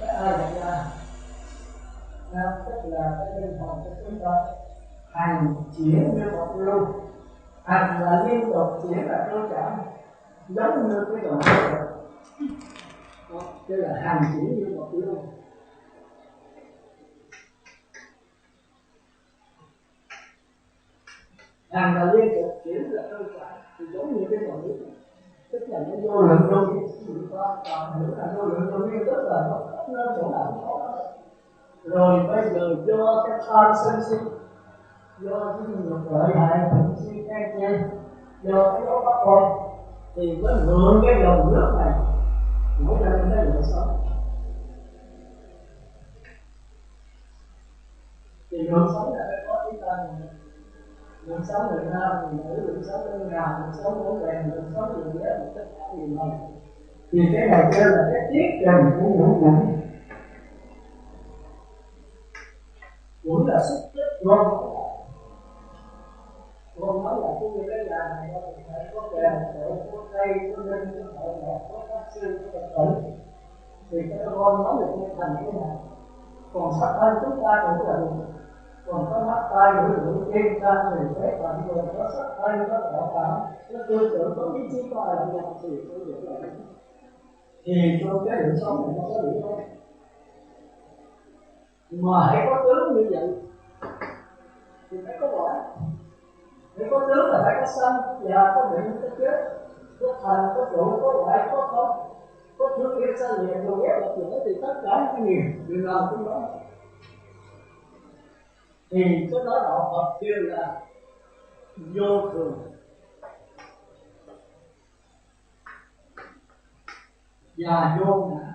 cái ai dạy ra tức là cái tinh thần của chúng ta hành chuyển như một lưu, hành là liên tục, chuyển là trôi chảy, giống như cái dòng nước vậy. Đây là hành chuyển như một lưu. Hành là liên tục, chuyển là trôi chảy, thì giống như cái dòng nước này. Tức là nó vô lượng vô biên, còn hiểu là vô lượng vô biên tức là nó chỗ nào cũng có. Rồi bây giờ do cái tham sân si, do cái nghiệp lợi hại thường si khen chê, do cái đó bắt con thì mới mượn cái dòng nước này nổi lên cái lượng sống. Thì lượng sống là phải có chúng ta lượng sống người nam, người nữ, lượng sống người nào, lượng sống của bèn, lượng sống người ghét, tất cả điều này. Thì cái này kêu là cái tiết trần của ngũ quẩn. Quẩn là xúc tích gom nói là cũng như cái nhà này có kèm, có cây, có linh, có hội họp, có các sư, có Phật tử. Thì cái gom nói là cũng thành cái này. Còn sắc thân chúng ta cũng là được. Còn có mắt tai mũi lưỡi tim gan người phế quản người có sắc thân, có thọ cảm, có tư tưởng, có ý chí, có hành động thì tôi được là thì trong cái lượng sống này nó có đủ không? Mà hãy có tướng như vậy thì phải có quả. Hãy có tướng là phải có sanh, có già, có bệnh, có chết, có thành, có trụ, có hoại, có không, có thương yêu xa lìa, rồi ghét là chuyện thì tất cả những nghiệp điều nào cũng đó. Thì cái đó đạo Phật kêu là vô thường. Và vô ngã.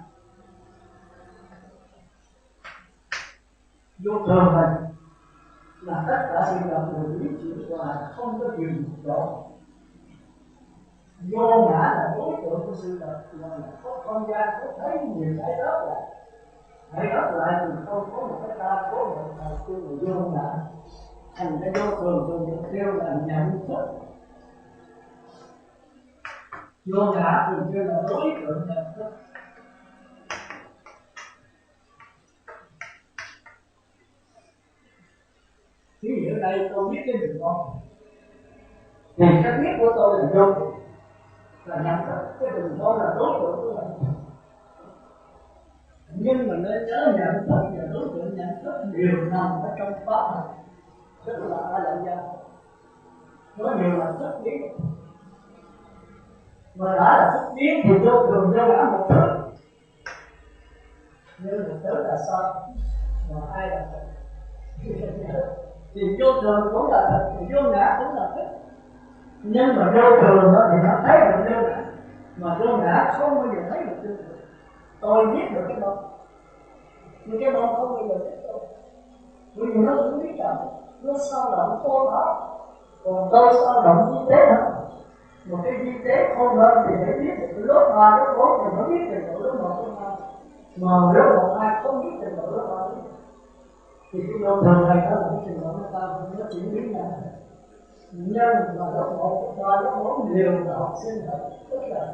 Vô thường này là tất cả sự vật người lý chuyển và không có dừng chỗ. Vô ngã là đối tượng của sự vật, là có không gian, có thấy nhiều cái đó lại. Hãy đáp lại thì không có một cái ta cố định nào kêu là vô ngã. Thành cái vô thường thường kêu là nhận thức. Vô ngã thường kêu là đối tượng nhận thức. Ví dụ ở đây tôi biết cái đường con thì cái biết của tôi là vô, là nhận thức. Cái đường con là đối tượng của mình. Nhưng mà nên nhớ nhận thức và đối tượng nhận thức đều nằm ở trong pháp này. Tức là A Lại Gia. Nó đều là thức biến. Mà đã là thức biến thì vô thường vô ngã một thứ. Nhưng một thứ là sao? Mà ai là thật? Thì vô thường cũng là thật, thì vô ngã cũng là thật. Nhưng mà vô thường đó thì nó thấy được vô ngã. Mà vô ngã không bao giờ thấy được vô thường. Tôi biết được cái bông, nhưng cái bông không bao giờ biết tôi. Bởi vì nó cũng biết rằng nó sao động khôn đó. Còn tôi sao động vi tế hả? Một cái vi tế khôn hơn thì phải biết được lớp 3, lớp 4 thì mới biết được lớp 1, lớp 2. Mà lớp 1, 2 không biết được lớp 3. Thì cái vô thường này đó là cái trình độ người ta nó chuyển biến ra. Nhưng mà lớp 1, lớp 3, lớp 4 đều là học sinh thật, tức là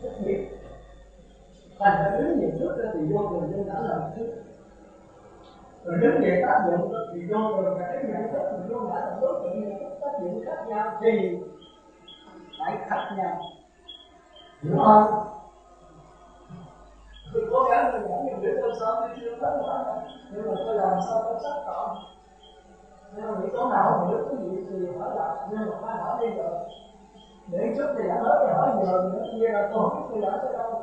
thức biết. Thành ra đứng về trước đó thì vô thường vô ngã là một thức. Rồi đứng về tác dụng thì vô thường là cái nhận thức, vô ngã là đối tượng nhận thức, tác dụng khác nhau thì phải khác nhau. Hiểu không? Tôi cố gắng tôi giảng nhưng biết tôi sao tôi chưa thấy quả này. Nhưng mà tôi làm sao tôi xác tỏ. Nhưng mà nghĩ chỗ nào không hiểu cái gì thì hỏi lại. Nhưng mà phải hỏi bây giờ. Để chút thì đã hết thì hỏi giờ nữa. Như là tôi không biết tôi giảng tới đâu.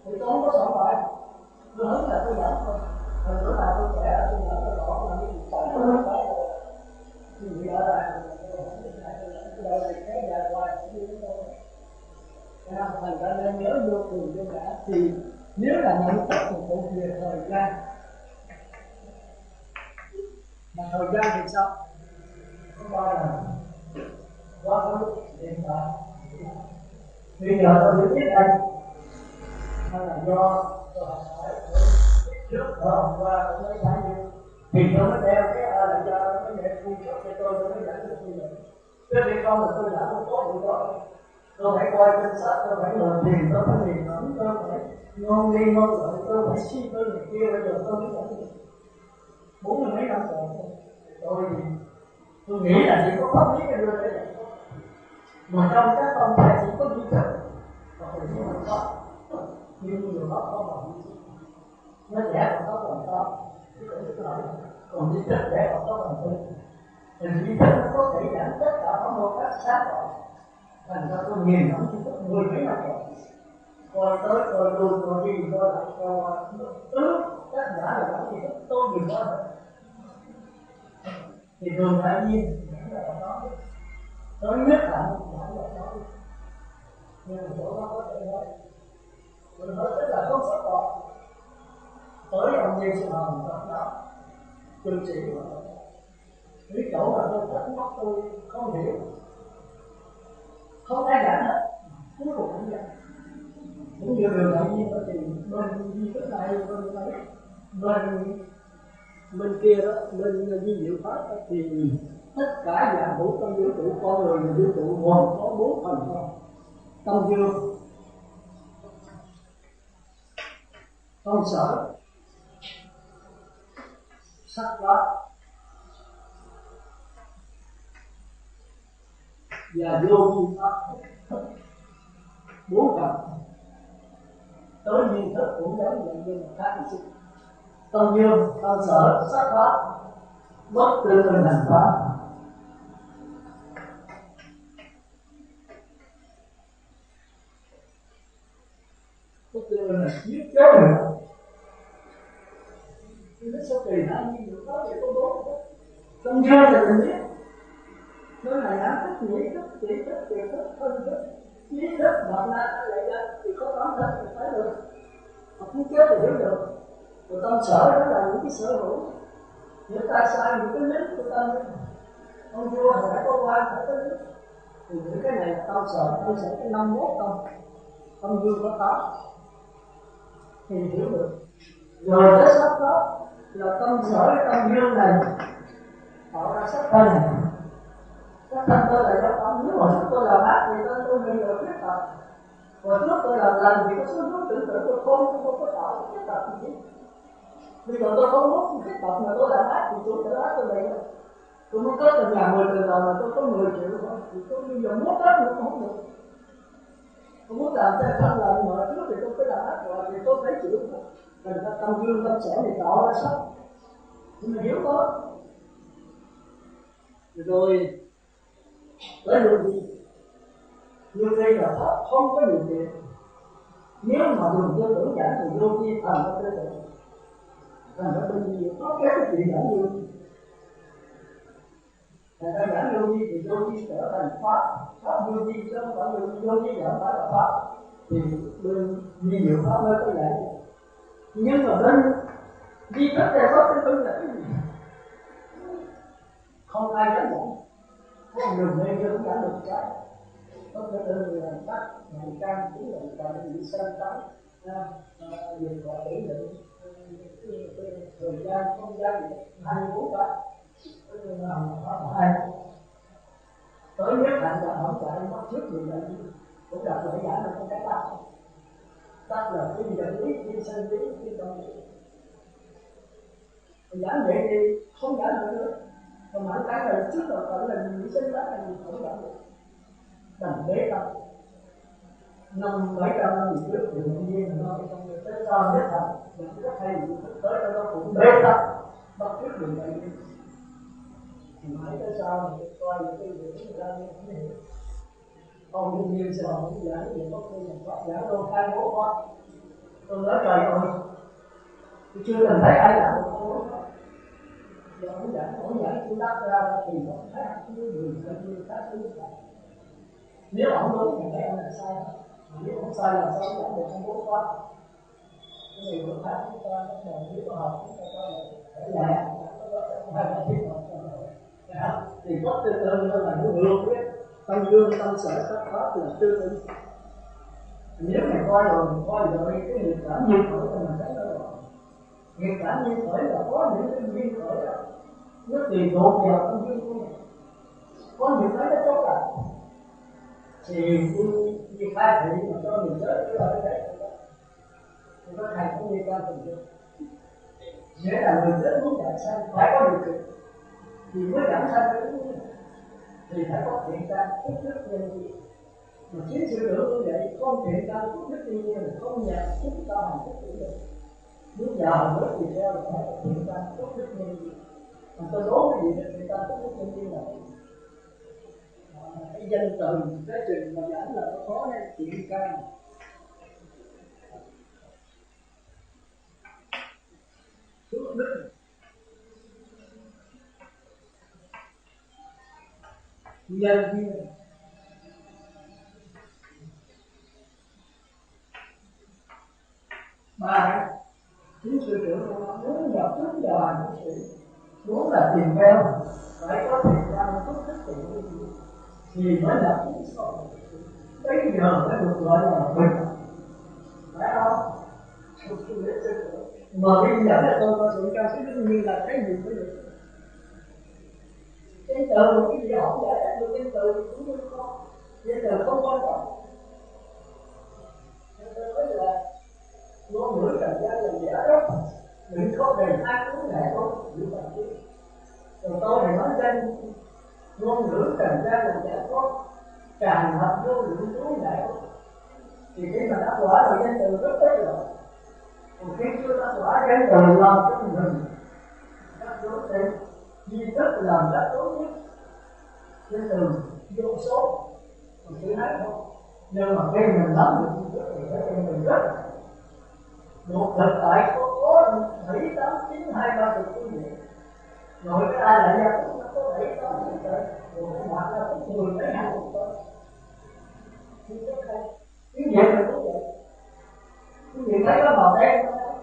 Thì tôi không có soạn bài. Tôi hứng là tôi giảng thôi. Rồi bữa nào tôi trẻ là tôi giảng tôi rõ là cái gì phải không phải rồi. Thì vì ở đây tôi đâu thì kéo dài hoài cũng như thế thôi. Thành ra nên nhớ vô thường vô ngã thì nếu là nhận thức thì phụ về thời gian. Mà thời gian thì sao? Có ba lần. Quá khứ, hiện tại. Bây giờ tôi mới biết anh hay là do tôi học hỏi trước ở hôm qua tôi mới giải như thì tôi mới đeo cái A Lại Gia nó mới để cung cấp cho tôi mới giải được như vậy. Chứ vì không là tôi đã không tốt được đó. Tôi phải coi kinh sách, tôi phải ngồi thiền, tôi phải niệm ẩn, tôi phải ngôn nghi ngôn luận tôi phải suy tư này kia, bây giờ tôi mới nhận được 40 mấy năm rồi tôi nghĩ là chỉ có pháp lý cái đưa đây là mà trong các tông phái chỉ có duy thức và hồi nhiên là có nhưng nhiều đó có bằng nó trẻ còn có bằng to còn duy thức trẻ còn có bằng tư thì duy thức nó có thể giảm tất cả các môn các sát rồi thành ra tôi nghiền ngẫm duy thức 10 mấy năm rồi coi tới coi lui coi đi coi lại coi các giả là những gì thức tôi nhiều quá thì thường tự nhiên nói nhất là nhưng mà chỗ đó có thể nói mình nói rất là không sắp bỏ tới ông Giê Xu Hồng trong đó chương trình của nó cái chỗ mà tôi thắc mắc tôi không hiểu không ai giảng hết cuối cùng không giảng cũng như điều tự nhiên ở thì bên di thức này bên này bên kia đó bên di diệu pháp thì tất cả dạng hữu tâm vũ trụ con người và vũ trụ gồm có 4 phần thôi: tâm dương, tâm sở, sắc pháp và vô vi pháp. 4 phần. Tới nhiên thức cũng giống vậy nhưng mà khác một chút. Tâm dương, tâm sở, sắc pháp, bất tư tình hành pháp. Bất tư là giết chết nữa. Nó sẽ tùy hại như được đó thì có 4. Tâm dương là mình biết. Nó là nhãn thức, nhĩ thức, chỉ thức, tiệt thức, thân thức, ý thức, mật na, lại ra thì có 8 thức thì phải được. Mà không chết thì hiểu được. Rồi tâm sở đó là những cái sở hữu. Những ta sai những cái lính của tâm. Ông vua phải có quan, phải có lính. Thì những cái này là tâm sở cái 51 tâm. Tâm dương có 8. Thì hiểu được. Rồi cái sắc đó là tâm sở cái tâm dương này tạo ra sắc thân này. Sắc thân tôi là do tâm. Nếu mà tôi làm ác thì tôi bị được khuyết tật. Còn trước tôi làm lành thì có số hướng tưởng tượng tôi không có tạo khuyết tật gì hết. Bây giờ tôi không muốn khuyết tật mà tôi làm ác thì tôi sẽ ác tôi bị. Tôi muốn kết từ nhà 10 từ đầu mà tôi có 10 triệu thôi thì tôi bây giờ muốn kết nữa cũng không được. Tôi muốn làm cho thân lành mà trước thì tôi phải làm ác rồi thì tôi phải chịu thôi. Thành ra tâm dương tâm sở thì tạo ra sắc. Nhưng mà hiểu có. Rồi tới điều gì? Như đây là pháp không có điều kiện. Nếu mà dùng tư tưởng giảng thì vô vi thành ra tư tưởng. Thành ra tư duy có cái chuyện giảng vô vi. Thành ra giảng vô vi thì vô vi trở thành pháp. Pháp vô vi chứ không phải vô vi giảng phải là pháp. Thì bên vi diệu pháp mới có giảng. Nhưng mà bên vi thức thì pháp tư tưởng là cái gì? Không ai dám giảng. Không đường này chưa cũng giảng được cái. Có thể đơn là tắt, ngày trang cũng là gọi là bị sân tán, dùng gọi để định thời gian, không gian gì 24 cái, tới nhất hạnh là không chạy mất trước gì là cũng đặt lại giải là không cái tắt là cái dẫn lý, cái sân lý, cái tâm lý. Giảng vậy thì không giảng được nữa, còn mãi cái là trước là phải là gì sinh lá là gì không giảng được. Đành bế tâm 500-700 năm trước thì tự nhiên nó tới sau nhất là những rất hay tới đó nó cũng bế tâm bắt trước đường tự nhiên thì mãi tới sau thì coi những cái việc chúng ta không hiểu còn tự nhiên sẽ không giải gì có khi mình có giải đôi 21 con tôi nói trời ơi tôi chưa từng thấy ai giải được tôi giờ không giải tôi đáp ra thì không thấy cái người tự nhiên khác thứ này. Nếu ông đúng thì thấy ông là sai, nếu ông sai là sao chẳng được không có qua. Cái điều của khác chúng ta bắt đầu nếu có học chúng ta coi là phải lẽ thì có tư tưởng nó là nó ngược với tâm dương tâm sở sắc pháp là tư tưởng. Nếu mày coi rồi cái nghiệp cảm nhiên khởi thì mình thấy nó rồi. Nghiệp cảm nhiên khởi là có những cái duyên khởi đó nó tùy thuộc vào tâm dương của mình. Có những cái nó tốt lành thì đi khai thị mà cho mình giới cái là cái đấy. quan tình dục. Nghĩa là người chết muốn giảm sanh phải có điều kiện thì mới giảm sanh cái đúng, thì phải có thiện căn phúc đức nhân duyên. Mà chính sự tưởng như vậy, không thiện căn phúc đức nhân duyên là không nhận chúng ta hành phúc tự được. Muốn giàu mới thì theo là phải có thiện căn phúc đức nhân duyên. Mà tôi đố cái gì đó thiện căn phúc đức nhân duyên là cái danh từ cái trình mà giảng là nó có cái thiện căn phước đức nhân duyên. Ba chính sự tưởng của nó muốn nhập chúng vào hành của sự muốn là tìm theo phải có thiện căn phước đức tự nhiên thì mới là chính xác. Bây giờ mới được gọi là bình, phải không? Mà bây giờ tôi coi thiện căn phước đức như là cái gì mới được. Cái từ cái gì không giải được cái từ thì cũng không có, cái từ không quan trọng. Tôi nói là ngôn ngữ trần gian là giả đó, đừng có đề ai cũng ngại không hiểu bằng chứ. Rồi tôi thì nói danh ngôn ngữ trần gian là giả có tràn ngập vô lượng túi ngại không. Thì khi mà đã quả rồi danh từ rất ít rồi. Còn khi chưa đã quả danh từ làm cho mình các đối tượng duy thức làm các đối nhất danh từ vô số còn sự thấy không. Nhưng mà khi mình nắm được duy thức thì phải danh từ rất một thực tại có 7, 8, 9, 2, 3 thực quý vị. Rồi cái ai lại ra cũng có 7, 8, 9 thực. Rồi cái mặt ra cũng 10 mấy hạng một thôi. Duy thức hay. Tiếng Việt là cũng vậy. Tiếng Việt thấy có màu đen không?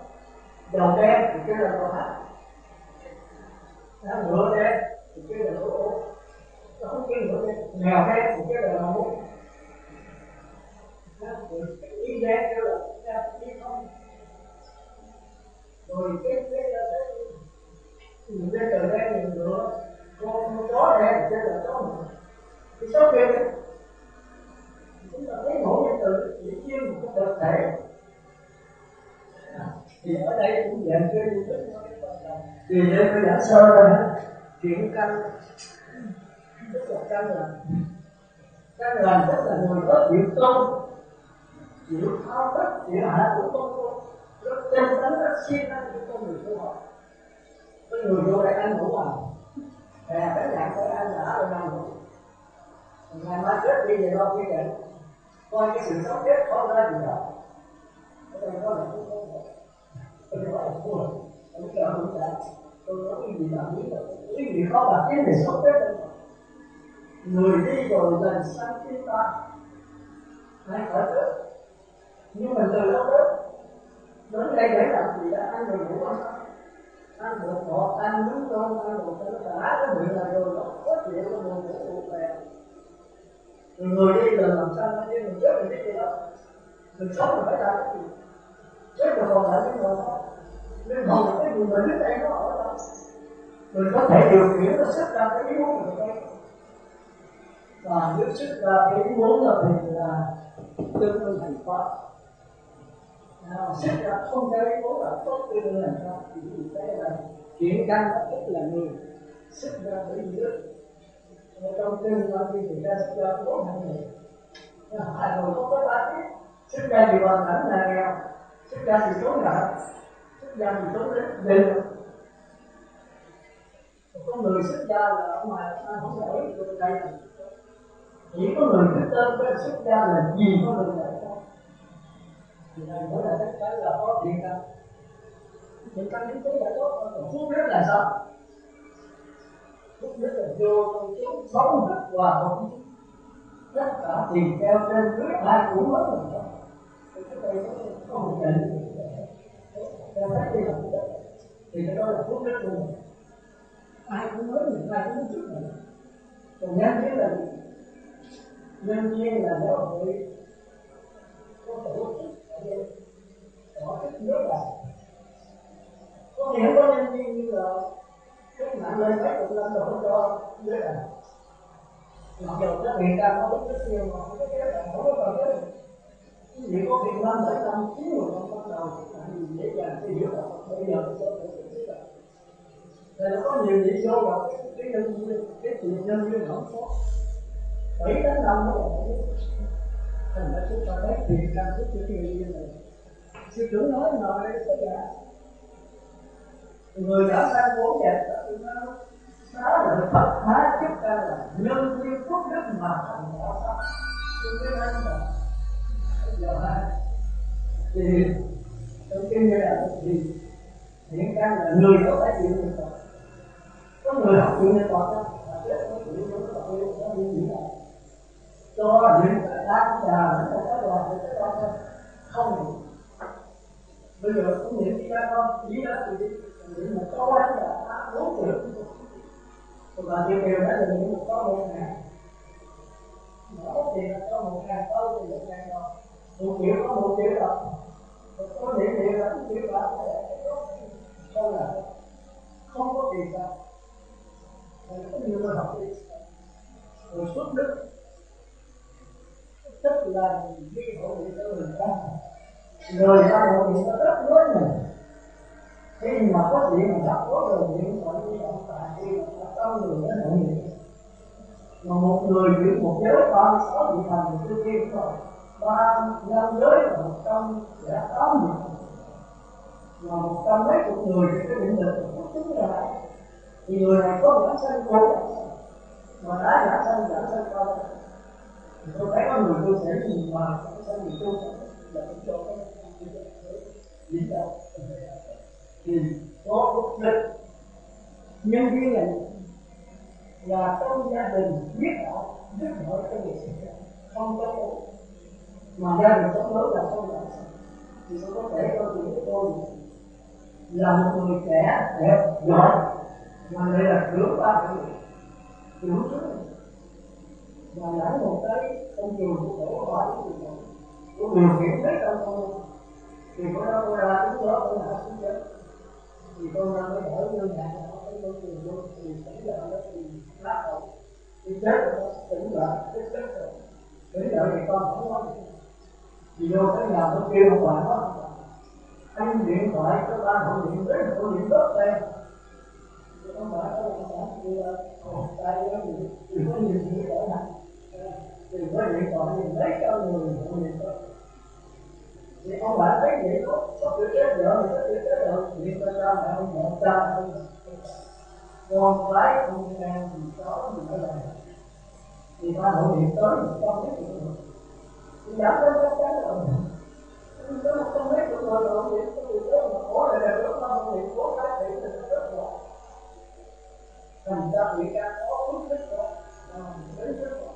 Dầu đen thì kêu là màu hạt. Ngựa đen thì kêu là lỗ ố. Nó không kêu ngựa đen. Mèo đen thì kêu là màu mút. Đi đen kêu là đi không. Rồi cái người đen trời đen người ngựa. Con chó đen thì kêu là chó ngựa. Cái số kia chúng ta thấy mỗi danh từ chỉ chiếm một cái thực thể. Thì ở đây cũng dạng chơi như thế. Thì đây tôi giảng sơ rồi ha. Chuyện căn tức là căn lành tức là người có chịu tôn, chịu thao thức, chịu hạ của con rất tinh tấn, rất siêng năng của con người tu học. Cái người vô đây ăn ngủ cái dạng phải ăn đã rồi ăn ngủ. Ngày mai chết đi về đâu kia kìa. Coi cái sự sống chết có ra gì đó. Ở đây có là cũng không thể. Tôi nói là thua. Tôi nói không thể. Tôi nói cái gì bạn biết là cái gì khó bạn biết để sống chết đâu. Người đi rồi lần sang thiên ta. Ai khỏi chết. Nhưng mình từ đâu đó đến đây để làm gì đã ăn rồi ngủ không sao? Ăn bột ngọt, ăn nướng cơm, ăn bột cho nó đã cái miệng là rồi nó có chuyện nó buồn ngủ buồn bè. Người đi là làm sao nó đi, mình chết mình đi gì đâu. Mình sống mình phải làm cái gì. Chết rồi còn lại cái người đó. Nên hồn là cái người mình biết đây nó ở đâu. Mình có thể điều khiển nó xuất ra cái ý muốn của mình. Và nếu xuất ra cái ý muốn là tương ưng thành pháp. Xuất ra không theo ý muốn là tốt tương ưng thành pháp. Thì thế là chuyện căn tức là người xuất ra bởi vì đức. Trong kinh nói thì ta xuất ra 4 hạng người. Hai người không có ba tiết. Xuất ra thì hoàn cảnh là nghèo. Xuất ra thì trốn nợ. Xuất ra thì trốn đến. Có người xuất gia là ở ngoài ta không nổi được đây là chỉ có người biết tên cái xuất gia là gì có người lại không. Thì này mới là tất cả là có thiện căn. Thiện căn những thứ là tốt, còn phúc đức là sao? Phúc đức là vô công chúng sống rất hòa thuận, tất cả tùy theo trên dưới ai cũng mất rồi đó. Thì cái này nó có một định cho thấy đây là phúc đức, thì cái đó là phúc đức luôn. Ai cũng nói được, ai cũng nói trước này. Còn nhân duyên là gì? Nhân duyên là do hội có tổ chức ở đây, có thích nước là có nghĩa có nhân duyên như là cái mạng lên mấy chục năm rồi không cho dưới này. Mặc dù cái hiện ra nó rất nhiều mà không có cái là không có cần cái gì có việc 5, 7 năm, 9 năm bắt đầu là gì dễ dàng cái hiểu là bây giờ nó sẽ được. Rồi nó có nhiều lý do rồi cái nhân duyên, cái chuyện nhân duyên không có 7 đến 5 nó là thành ra chúng ta thấy chuyện càng thức cái chuyện như này. Sư trưởng nói mà đây có giả người đã sang vốn đẹp đó là Phật hóa chức ta là nhân duyên phúc đức mà thành đạo pháp. Chúng tôi nói là giờ này thì trong kinh như là thì hiện ra là người có phải chịu niệm Phật, có người học chịu niệm Phật đó là chết có chịu niệm Phật nó đi gì nào cho những cái đá trà nó có đoàn thì cái đoàn không bây giờ cũng niệm đi ra con chỉ đó thì niệm một câu ấy là 4 triệu và điều đó là niệm một câu 1.000 nó tiền là có 1.000 câu thì 1.000 rồi 1 triệu có 1 triệu rồi có niệm là 1 triệu là không là không có tiền ra có nhiều người học đi rồi xuất đức tức là vi hộ niệm cho người ta rồi ta hộ niệm nó rất lớn mình khi mà có chuyện mà gặp có rồi niệm gọi như vậy tại vì là tâm người đến hộ niệm mà một người giữ một giới 36 vị thành thì tôi kia rồi 35 giới là 108 vị thành mà 100 mấy chục người thì cái định lực nó chứng ra thì người này có giảng sanh cố mà đã giảng sanh cao thì tôi thấy có người tôi sẽ nhìn mà sẽ nhìn tôi là tôi cho cái dính đâu thì có phúc đức nhân viên là trong gia đình biết đạo giúp đỡ cái việc không có ổn mà gia đình sống lớn là không làm sao thì tôi có thể câu chuyện của tôi là một người trẻ đẹp giỏi mà lại là trưởng ba trưởng trưởng và lãnh một cái công trường của tổ ba của điều khiển hết trong tôi thì có đó tôi ra chúng đó tôi là xuống chết thì tôi ra mới đổi ngân hàng nó cái công trường luôn thì tỉnh lại đó thì lát hậu thì chết rồi nó tỉnh lại cái chết rồi tỉnh lại thì con không nói thì vô cái nhà nó kêu ông bà nó anh điện thoại cho ba họ điện tới họ điện đốt đây thì ông bà nó kêu tay nó thì có nhiều gì để nè thì có điện thoại thì lấy cho người họ điện tới thì ông bà thấy vậy có sự chết vợ thì có sự chết vợ điện cho cha mẹ ông mẹ cha ông con gái ông em thì cháu thì phải làm thì ba họ điện tới thì con biết được thì giảm đến chắc chắn rồi có một trăm mấy chục người rồi điện có người tới mà khổ lại là lúc năm điện khổ cái thì là rất là thành ra bị ca có phước đức rồi đến rất là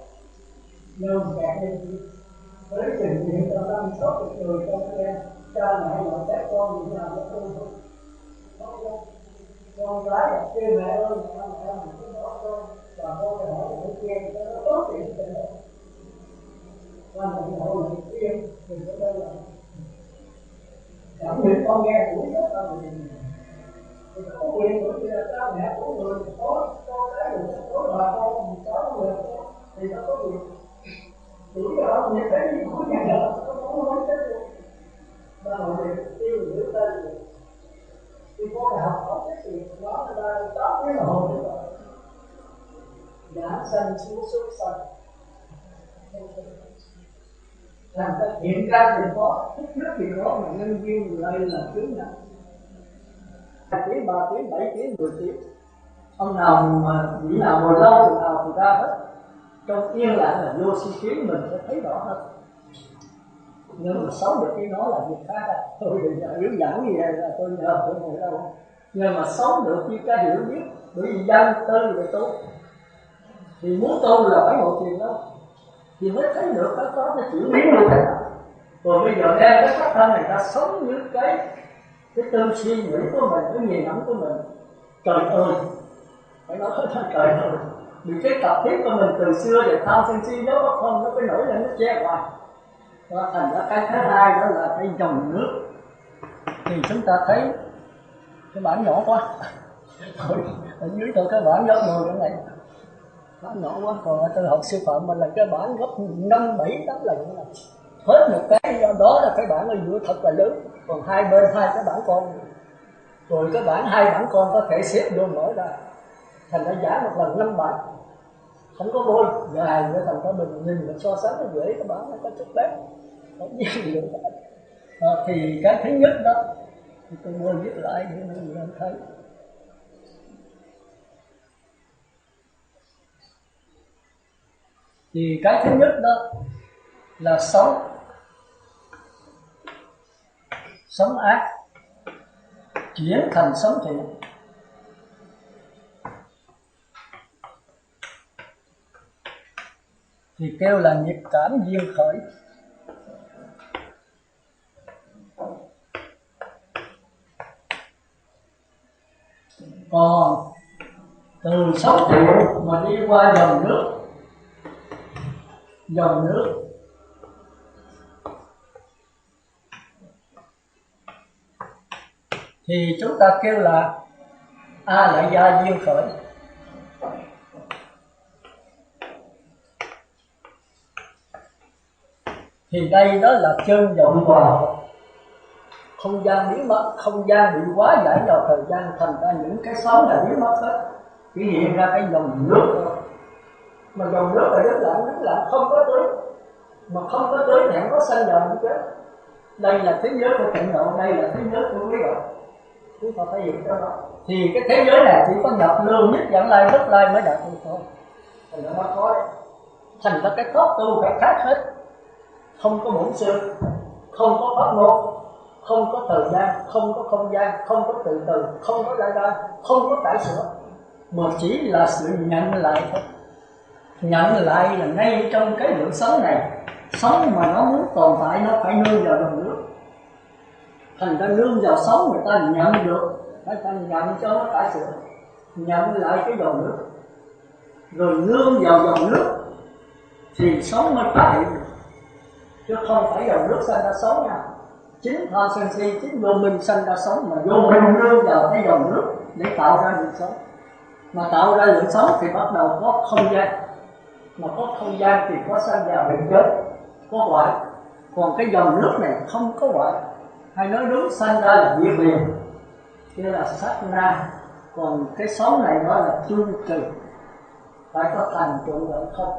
nhờ kẹt đi với trình diện cho 50-60 người trong em cha mẹ và các con như nào nó không con gái là kêu mẹ ơi mẹ mình cứ bỏ con và con phải hỏi người kia nó tốt chuyện tình đó và mình hỏi người kia thì có đây là cảm nhận con nghe tuổi rất là người thì có quyền của là cha mẹ của người có con cái người có bà con cháu người thì nó có quyền tuổi đó người thấy gì cũng nhận được nó nói chết luôn và mọi người tiêu giữ tên rồi thì có đại học có cái gì đó người ta tóm cái là hồn được rồi giảng sanh xuống sanh làm ta hiện ra thì có phúc đức thì có mà nhân duyên lại là chướng ngại 2 tiếng 3 tiếng 7 tiếng 10 tiếng ông nào mà nghĩ nào ngồi lâu từ nào thì ra hết trong yên lặng là vô suy kiến mình sẽ thấy rõ hơn nhưng mà sống được cái nó là việc khác tôi đừng hướng dẫn gì là tôi nhờ tôi ngồi đâu nhưng mà sống được như cái hiểu biết bởi vì dân tư để tu thì muốn tu là phải ngồi thiền đâu thì mới thấy được cái có cái chuyển biến luôn đấy còn bây giờ đem cái pháp thân này ta sống như cái tư suy nghĩ của mình cái nghiền ngẫm của mình trời ơi phải nói thật trời ơi vì cái tập thiết của mình từ xưa để tham sân si nó không nó phải nổi lên nó che hoài và thành ra cái thứ hai đó là cái dòng nước thì chúng ta thấy cái bản nhỏ quá ở dưới tôi cái bản gấp 10 cái này bản nhỏ quá còn ở tôi học sư phạm mình là cái bản gấp 5, 7, 8 lần nữa hết một cái do đó là cái bản ở giữa thật là lớn Còn hai bên hai cái bản con, rồi cái bản hai bản con có thể xếp vô mở ra, thành ra giả một lần 5 bản, không có vôi dài nữa, thành ra mình nhìn mình so sánh nó dễ, cái bản nó có chút bé, không biết gì được. Thì cái thứ nhất đó thì tôi vừa viết lại để mọi người thấy. Thì cái thứ nhất đó là sống ác chuyển thành sống thiện. Thì kêu là nghiệp cảm duyên khởi. Còn từ sống thiện mà đi qua dòng nước thì chúng ta kêu là A lại gia duyên khởi. Thì đây đó là chân vọng vào không gian biến mất, không gian bị quá giải vào thời gian, thành ra những cái xấu là biến mất hết, chỉ hiện ra cái dòng nước thôi. Mà dòng nước là nước lặng không có tưới, mà không có tưới thì không có sanh dòng nữa chứ. Đây là thế giới của tịnh độ, đây là thế giới của quý độ, chúng ta phải hiểu cho đó. Thì cái thế giới này chỉ có nhập lưu nhất dẫn lai bất lai mới đạt được thôi, thành ra nó khó đấy. Thành ra cái pháp tu phải khác hết, không có bổn sư, không có pháp môn, không có thời gian, không có không gian, không có từ từ, không có đa đa, không có cải sửa, mà chỉ là sự nhận lại thôi. Nhận lại là ngay trong cái lượng sống này, sống mà nó muốn tồn tại nó phải nương vào dòng nước. Thành ra nương vào sống người ta nhận được, người ta nhận cho nó cải sửa, nhận lại cái dòng nước, rồi nương vào dòng nước thì sống mới phát hiện được, chứ không phải dòng nước sanh ra sống nha. Chính tham sân si, chính vô minh sanh ra sống, mà vô minh nương vào cái dòng nước để tạo ra lượng sống. Mà tạo ra lượng sống thì bắt đầu có không gian, mà có không gian thì có sanh già bệnh chết, có hoại. Còn cái dòng nước này không có hoại, hay nói đúng sanh ra là diệt liền, kia là sát na. Còn cái sống này nó là chung trừ, phải có thành trụ gọi không.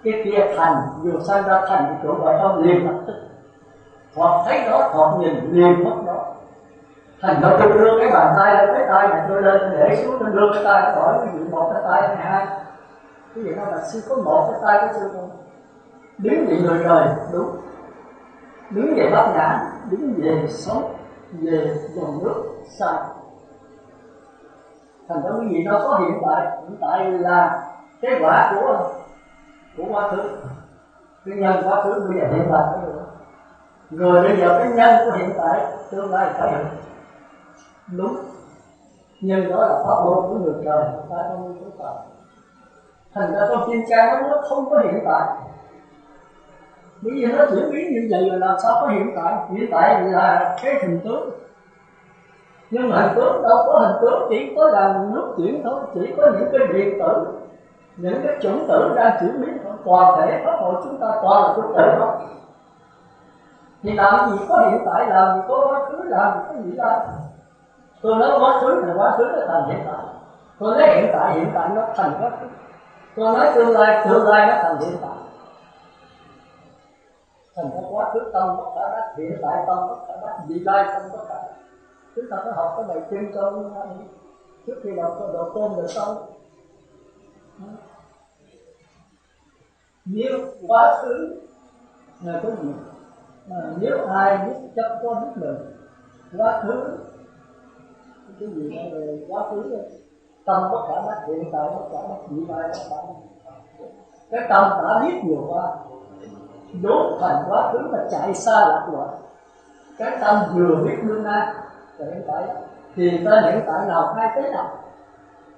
Cái kia thành, dù sanh ra thành thì trụ gọi không liền lập tức, hoặc thấy đó, hoặc nhìn liền mất đó. Thành ra tôi đưa cái bàn tay lên, cái tay này tôi lên để xuống, tôi đưa cái tay tôi hỏi cái gì một cái tay này hai, cái gì đó là sư có một cái tay của sư không? Đứng về người trời đúng, đứng về bát nhã, đứng về sống, về dòng nước sai. Thành ra cái gì nó có hiện tại là cái quả của quá khứ, cái nhân quá khứ bây giờ hiện tại cái nữa. Rồi bây giờ cái nhân của hiện tại tương lai phải hiện đúng. Nhưng đó là pháp môn của người trời, ta không có phải. Thành ra trong Kim Cang nó không có hiện tại, bởi vì nó chuyển biến như vậy rồi làm sao có hiện tại. Hiện tại là cái hình tướng, nhưng mà hình tướng đâu có hình tướng, chỉ có là nước chuyển thôi, chỉ có những cái điện tử, những cái chủng tử đang chuyển biến thôi. Toàn thể pháp hội chúng ta toàn là chủng tử thôi. Thì làm gì có hiện tại, làm gì có quá khứ, làm gì có gì ra. Tôi nói quá khứ thì quá khứ nó thành hiện tại, tôi nói hiện tại nó thành quá khứ, tôi nói tương lai nó thành hiện tại. Thành ra quá khứ tâm bất khả đắc, hiện tại tâm bất khả đắc, vị lai tâm bất khả đắc. Chúng ta phải học cái bài kinh cho trước khi đọc cơm được xong. Nếu quá khứ là cái gì? Nếu ai biết chấp có biết mình, quá khứ cái gì đó về quá khứ đó. Tâm bất khả đắc, hiện tại bất khả đắc, vị lai bất khả đắc. Cái tâm đã biết nhiều quá, đốn thành quá khứ mà chạy xa lạc loạn. Cái tâm vừa biết đương nay và hiện tại, thì ta hiện tại nào hai cái nào.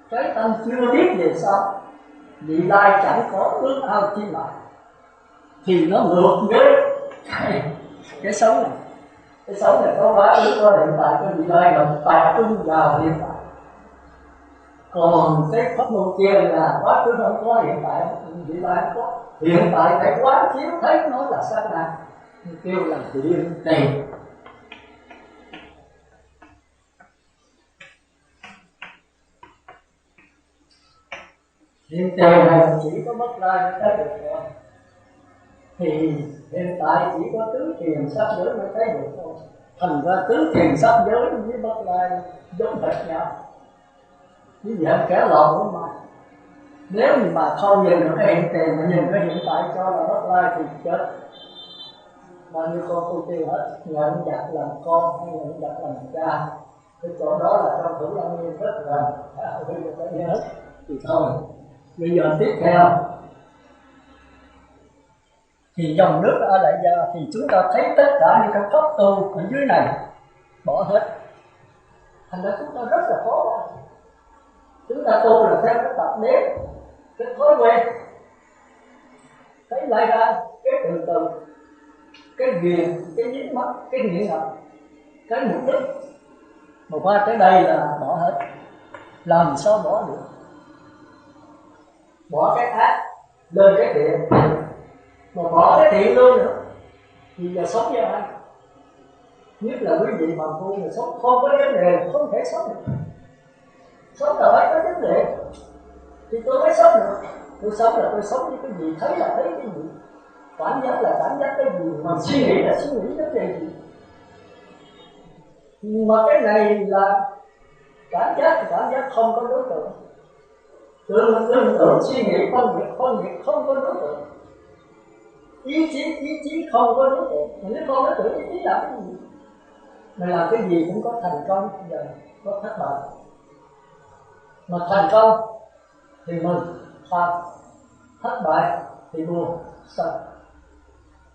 Cái tâm chưa biết về sau, vị lai chẳng có ước ao chi mà, thì nó ngược với cái sống này. Cái sống này có quá khứ, có hiện tại, có vị lai là tập trung vào hiện tại. Còn cái pháp môn kia là quá khứ không có, hiện tại vị lai không có. Hiện tại phải quán chiếu thấy nó là sát na, kêu là hiện tiền. Hiện tiền này chỉ có bất lai mới thấy được thôi. Thì hiện tại chỉ có tứ thiền sắc giới mới thấy được thôi. Thành ra tứ thiền sắc giới với bất lai giống hệt nhau. Như vậy kẻ lộn lắm mà. Nếu mà không nhìn được cái hiện tiền mà nhìn cái hiện tại cho là bất lai thì chết. Bao nhiêu con tu tiêu hết, nhận giặc làm con hay nhận giặc làm cha, cái chỗ đó là trong Thủ Lăng Nghiêm rất là bây giờ phải nhớ. Thì thôi, bây giờ tiếp theo thì dòng nước ở lại giờ thì chúng ta thấy tất cả những cái pháp tu ở dưới này bỏ hết. Thành ra chúng ta rất là khó. Chúng ta tu là theo cái tập nếp, cái thói quen, thấy lại ra cái từ từ, cái ghiền, cái dính mắt, cái nghiện ngập, cái mục đích. Mà qua tới đây là bỏ hết. Làm sao bỏ được? Bỏ cái ác lên cái thiện, mà bỏ cái thiện luôn nữa thì giờ sống với ai? Nhất là quý vị mà tu là sống không có vấn đề, không thể sống được. Sống là phải có vấn đề thì tôi mới sống được. Tôi sống là tôi sống với cái gì, thấy là thấy cái gì, cảm giác là cảm giác cái gì, mà suy nghĩ là suy nghĩ vấn đề gì. Mà cái này là cảm giác không có đối tượng. Tưởng tượng suy nghĩ phân biệt không có đối tượng. Ý chí không có đối tượng. Mà nếu không đối tượng ý chí làm cái gì? Mà làm cái gì cũng có thành công, giờ có thất bại. Mà thành công thì mừng, khoan. Thất bại thì buồn, sợ.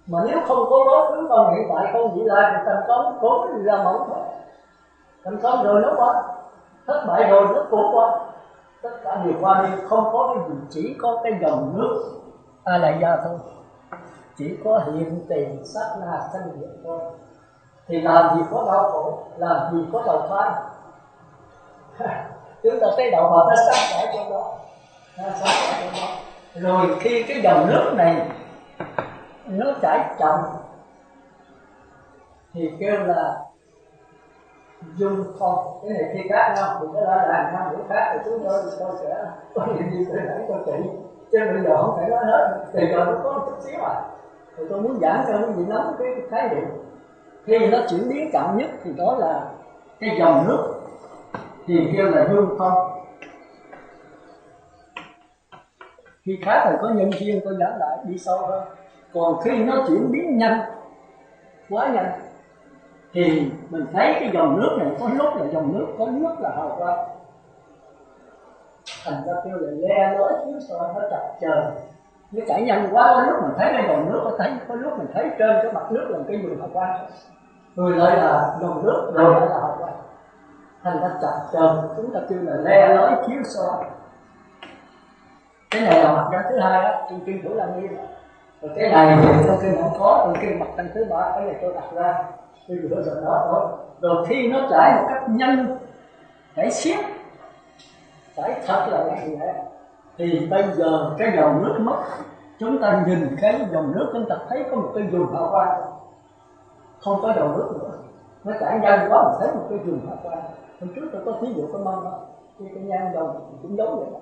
Mà nếu không có quá khứ còn hiện tại không vị lai thì thành công cũng là mẫu thôi. Thành công rồi nó qua, thất bại rồi nó cũng qua. Tất cả đều qua đi, không có cái gì, chỉ có cái dòng nước A Lại Gia thôi. Chỉ có hiện tiền sát na sanh diệt thôi. Thì làm gì có đau khổ, làm gì có đầu thai. Chúng ta thấy đầu họ nó sáng tỏ trong đó, Rồi khi cái dòng nước này nó chảy chậm thì kêu là dung không. Cái này khi khác nhau, đừng có làm năm bữa khác thì chúng tôi sẽ có những gì tôi nãy cho chị. Chứ bây giờ không thể nói hết, từ giờ nó có một chút xíu à. Thì tôi muốn giảng cho quý vị nắm cái khái niệm. Khi nó chuyển biến chậm nhất thì đó là cái dòng nước thì kêu là dung không. Khi khác thì có nhân duyên tôi giảng lại đi sâu hơn. Còn khi nó chuyển biến nhanh, quá nhanh, thì mình thấy cái dòng nước này có lúc là dòng nước, có lúc là hào quang. Thành ra kêu là le lối chiếu soi, nó chập chờn. Nó chảy nhanh quá, có lúc mình thấy cái dòng nước, có lúc mình thấy trên cái mặt nước là cái vùng hào quang. Rồi lại là dòng nước, rồi lại là hào quang. Thành ra chập chờn, chúng ta kêu là le lối chiếu soi. Cái này là mặt trang thứ hai đó, trong kinh Thủ Lăng Nghiêm. Rồi cái này thì trong kinh không có, trong kinh mặt trang thứ ba, cái này tôi đặt ra. Tôi vừa rồi đó thôi. Rồi khi nó chảy một cách nhanh, chảy xiết, chảy thật là nhanh nhẹ, thì bây giờ cái dòng nước mất. Chúng ta nhìn cái dòng nước, chúng ta thấy có một cái vùng hào quang, không có dòng nước nữa. Nó chảy nhanh quá, mình thấy một cái vùng hào quang. Hôm trước tôi có ví dụ cái mâm đó, cái nhang dòng cũng giống vậy đó.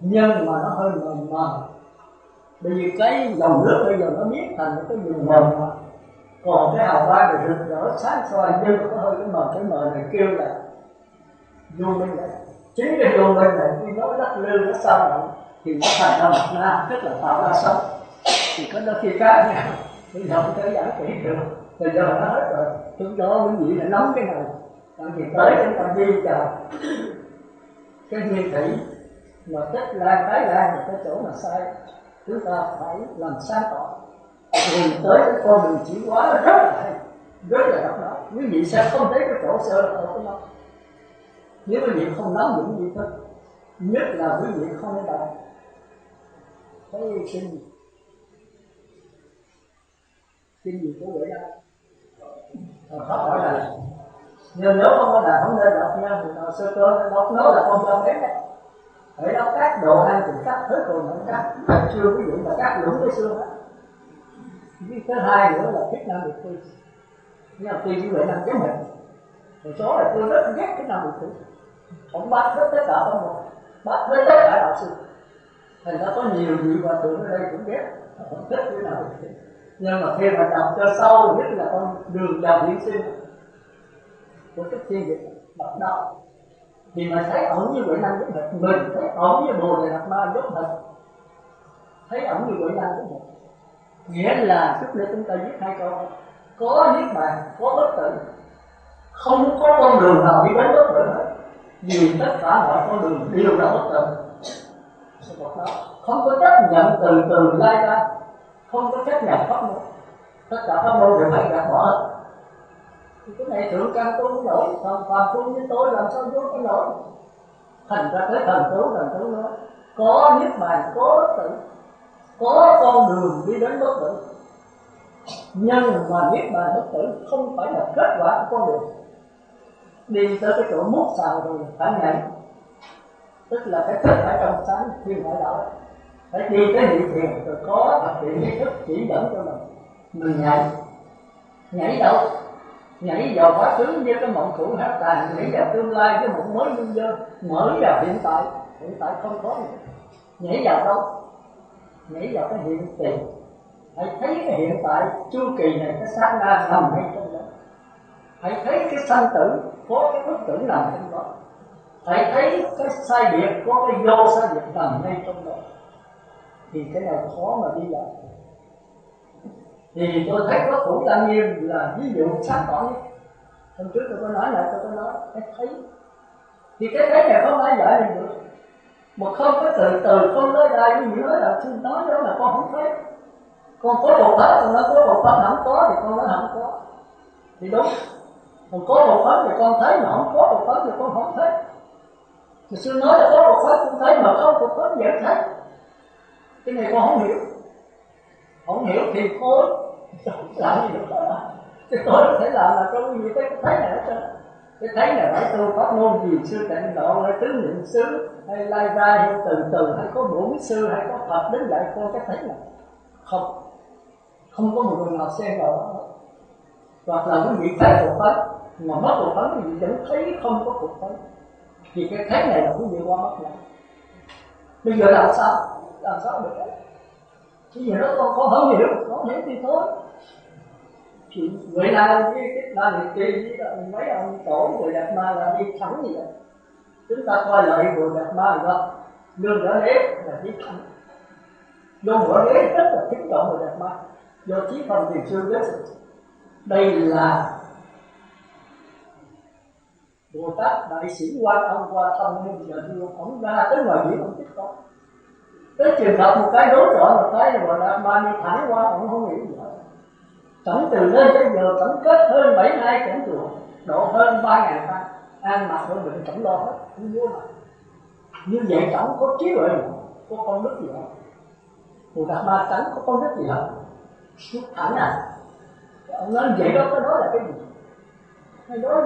Nhưng mà nó hơi mờ. Bởi vì cái dòng nước bây giờ nó biến thành một cái vùng mờ mà. Còn cái hào quang thì rực rỡ sáng soi, nhưng có hơi cái mờ này kêu là vô minh này. Chính cái vô minh này khi nó lắc lư, nó sao động thì nó thành ra mặt na, tức là tạo ra sống. Thì có đôi khi khác nha. Bây giờ không thể giảng kỹ được. Bây giờ nó hết rồi. Chúng cho quý vị lại nắm cái này. Tại vì tới chúng ta đi vào cái nguyên thủy mà tích lan tái lan là cái chỗ mà sai. Chúng ta phải làm sáng tỏ. Rồi tới cái con đường chuyển hóa nó rất là độc đáo. Quý vị sẽ không thấy cái chỗ sơ ở cái đó. Nếu quý vị không nắm vững gì thôi, nhất là quý vị không đọc cái kinh gì của vậy đó. Pháp hỏi là nhưng nếu không có đọc không nên đọc nha, thì nào sơ cơ đọc nó là không cho phép đấy. Ở đó các đồ ăn thì cắt hết rồi, nó cắt xương quý vị là cắt lũng cái xương đó. Thứ hai nữa là Thích Nam Biệt Phi. Nhưng mà tuy như vậy là cái mình. Một số là tôi rất ghét cái Nam Biệt Phi. Ông bắt hết tất cả không một. bắt hết tất cả đạo sư. Thành ra có nhiều vị hòa thượng ở đây cũng ghét, không thích cái nào. Nhưng mà khi mà đọc cho sâu, nhất là con đường vào hiện sinh của các thiên địa đọc đạo, thì mà thấy ổng như vậy năng giống thật, mình thấy ổng như Bồ Đề Đạt Ma giống thật, thấy ổng như vậy năng giống thật. Nghĩa là chút nữa chúng ta viết hai câu: có niết bàn, có bất tử. Không có con đường nào đi đến bất tử hết, vì tất cả mọi con đường đều là bất tử. Không có chấp nhận từ lai ra, không có chấp nhận pháp môn, tất cả pháp môn đều phải gạt bỏ hết. Thì cái này thượng căn tu không nổi, phàm tu với tôi làm sao vô cái nổi. Thành ra tới thần tú nói có niết bàn, có bất tử, có con đường đi đến bất tử. Nhưng mà niết bàn bất tử không phải là kết quả của con đường. Đi tới cái chỗ mút xào rồi phải nhảy, tức là cái thức ở trong sáng thiên ngoại đạo, phải đi tới địa thiền rồi có thực hiện cái thức chỉ dẫn cho mình nhảy đâu, nhảy vào quá khứ với cái mộng cũ hát tàn, nhảy vào tương lai với mộng mới nguyên dơ, mở vào hiện tại không có nữa. Nhảy vào đâu? Nhảy vào cái hiện tiền. Hãy thấy cái hiện tại chu kỳ này, cái sát na nằm ngay trong đó. Hãy thấy cái sanh tử có cái bất tử nằm trong đó. Hãy thấy cái sai biệt có cái vô sai biệt nằm ngay trong đó. Thì cái này khó mà đi vào. Thì tôi thấy có Thủ Lăng Nghiêm là ví dụ sáng tỏ nhất. Hôm trước tôi có nói lại, tôi có nói cái thấy. Thì cái thấy này không ai giải được. Mà không có từ không nói đây, như nói là sư nói đó là con không thấy. Con có bộ pháp, con nói có bộ pháp không có thì con nói không có. Thì đúng. Còn có bộ pháp thì con thấy, mà không có bộ pháp thì con không thấy. Thì sư nói là có bộ pháp cũng thấy, mà không bộ pháp vẫn thấy. Cái này con không hiểu. Không hiểu thì thôi làm gì được đó. Chứ tôi có thể làm là trong gì cái thấy này hết trơn. Cái thấy này phải tu pháp môn gì, sư tịnh độ hay tứ niệm xứ hay lai ra hay từ hay có bổn sư hay có Phật đến dạy con cái thấy này. Không có một người nào xen vào đó. Hoặc là quý vị thấy cuộc phấn mà mất cuộc phấn thì vẫn thấy không có cuộc phấn. Thì cái thấy này là quý vị qua mất lại. Bây giờ làm sao được đấy? Bây giờ nó con không hiểu thì thôi. Thì người nào với cái ba liệt kỳ với mấy ông tổ người Đạt Ma là đi thẳng gì vậy? Chúng ta coi lợi của Đạt Ma là lương đỡ đế là đi thẳng. Lương đỡ đế rất là kính trọng người Đạt Ma. Do chí phần thiền sư biết đây là Bồ Tát đại sĩ Quan Âm qua thăm nhưng giờ đưa ông ra tới ngoài biển ông tiếp có. Tới trường hợp một cái đối chọn một cái là gọi là ba đi thẳng qua ông không hiểu gì hết. Tổng từ lên tới giờ tổng kết hơn 72 cảnh chùa, độ hơn 3.000 tăng, an mặc hơn bệnh tổng lo hết, không vô mà. Như vậy tổng có trí huệ mà, có công đức gì không? Bồ Tát Ma Tánh có công đức gì không? Xuất thẳng à? Ông nói vậy đó, cái đó là cái gì? Cái đó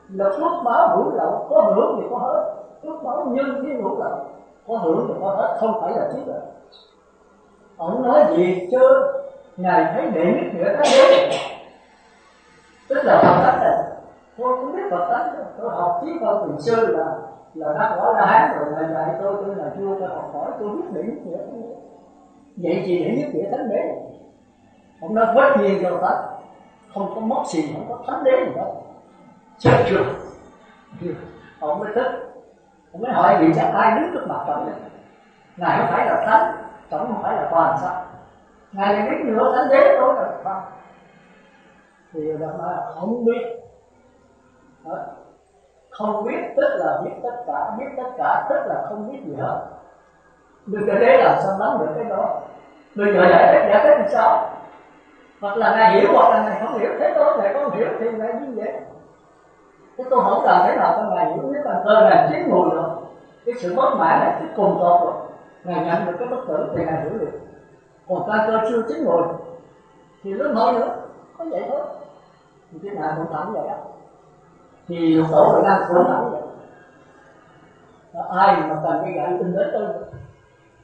là phước báo hữu lậu, có hưởng thì có hết, phước báo nhân thiên hữu lậu, có hưởng thì có hết, không phải là trí huệ. Ông nói gì chứ? Ngài thấy đệ nhất nghĩa Thánh Đế, tức là Phật tánh này. Tôi cũng biết Phật tánh, tôi học chí con thiền sư là đã rõ ra hán rồi, là dạy tôi là vua, tôi học hỏi, tôi biết đệ nhất nghĩa Thánh Đế. Vậy thì đệ nhất nghĩa Thánh Đế, ông nói bất nhiên do Thánh, không có mất gì, không có Thánh Đế gì đó. Chết chưa? Ông mới thích, ông mới hỏi vì chắc ai đứng trước mặt Phật này. Ngài không phải là Thánh, Tổng không phải là toàn sao? Ngài này biết nữa Thánh Đế tôi là không? Thì Đạt Ma không biết. Đó. Không biết tức là biết tất cả tức là không biết gì hết. Bây giờ đế làm sao nắm được cái đó? Bây giờ giải thích làm sao? Hoặc là Ngài hiểu hoặc là Ngài không hiểu. Thế tôi Ngài không hiểu thì Ngài như vậy. Thế tôi không làm thế nào cho Ngài hiểu. Nếu mà cơ Ngài chín mùi rồi, cái sự bất mãn này thích cùng tột rồi, Ngài nhận được cái bất tử thì Ngài hiểu được. Còn căn cơ chưa chín mùi thì lớn hơn nữa, có vậy thôi. Thì cái nào cũng thẳng vậy đó. Thì lục tổ Việt Nam cũng thẳng vậy. Ai mà cần cái gậy tinh đến tôi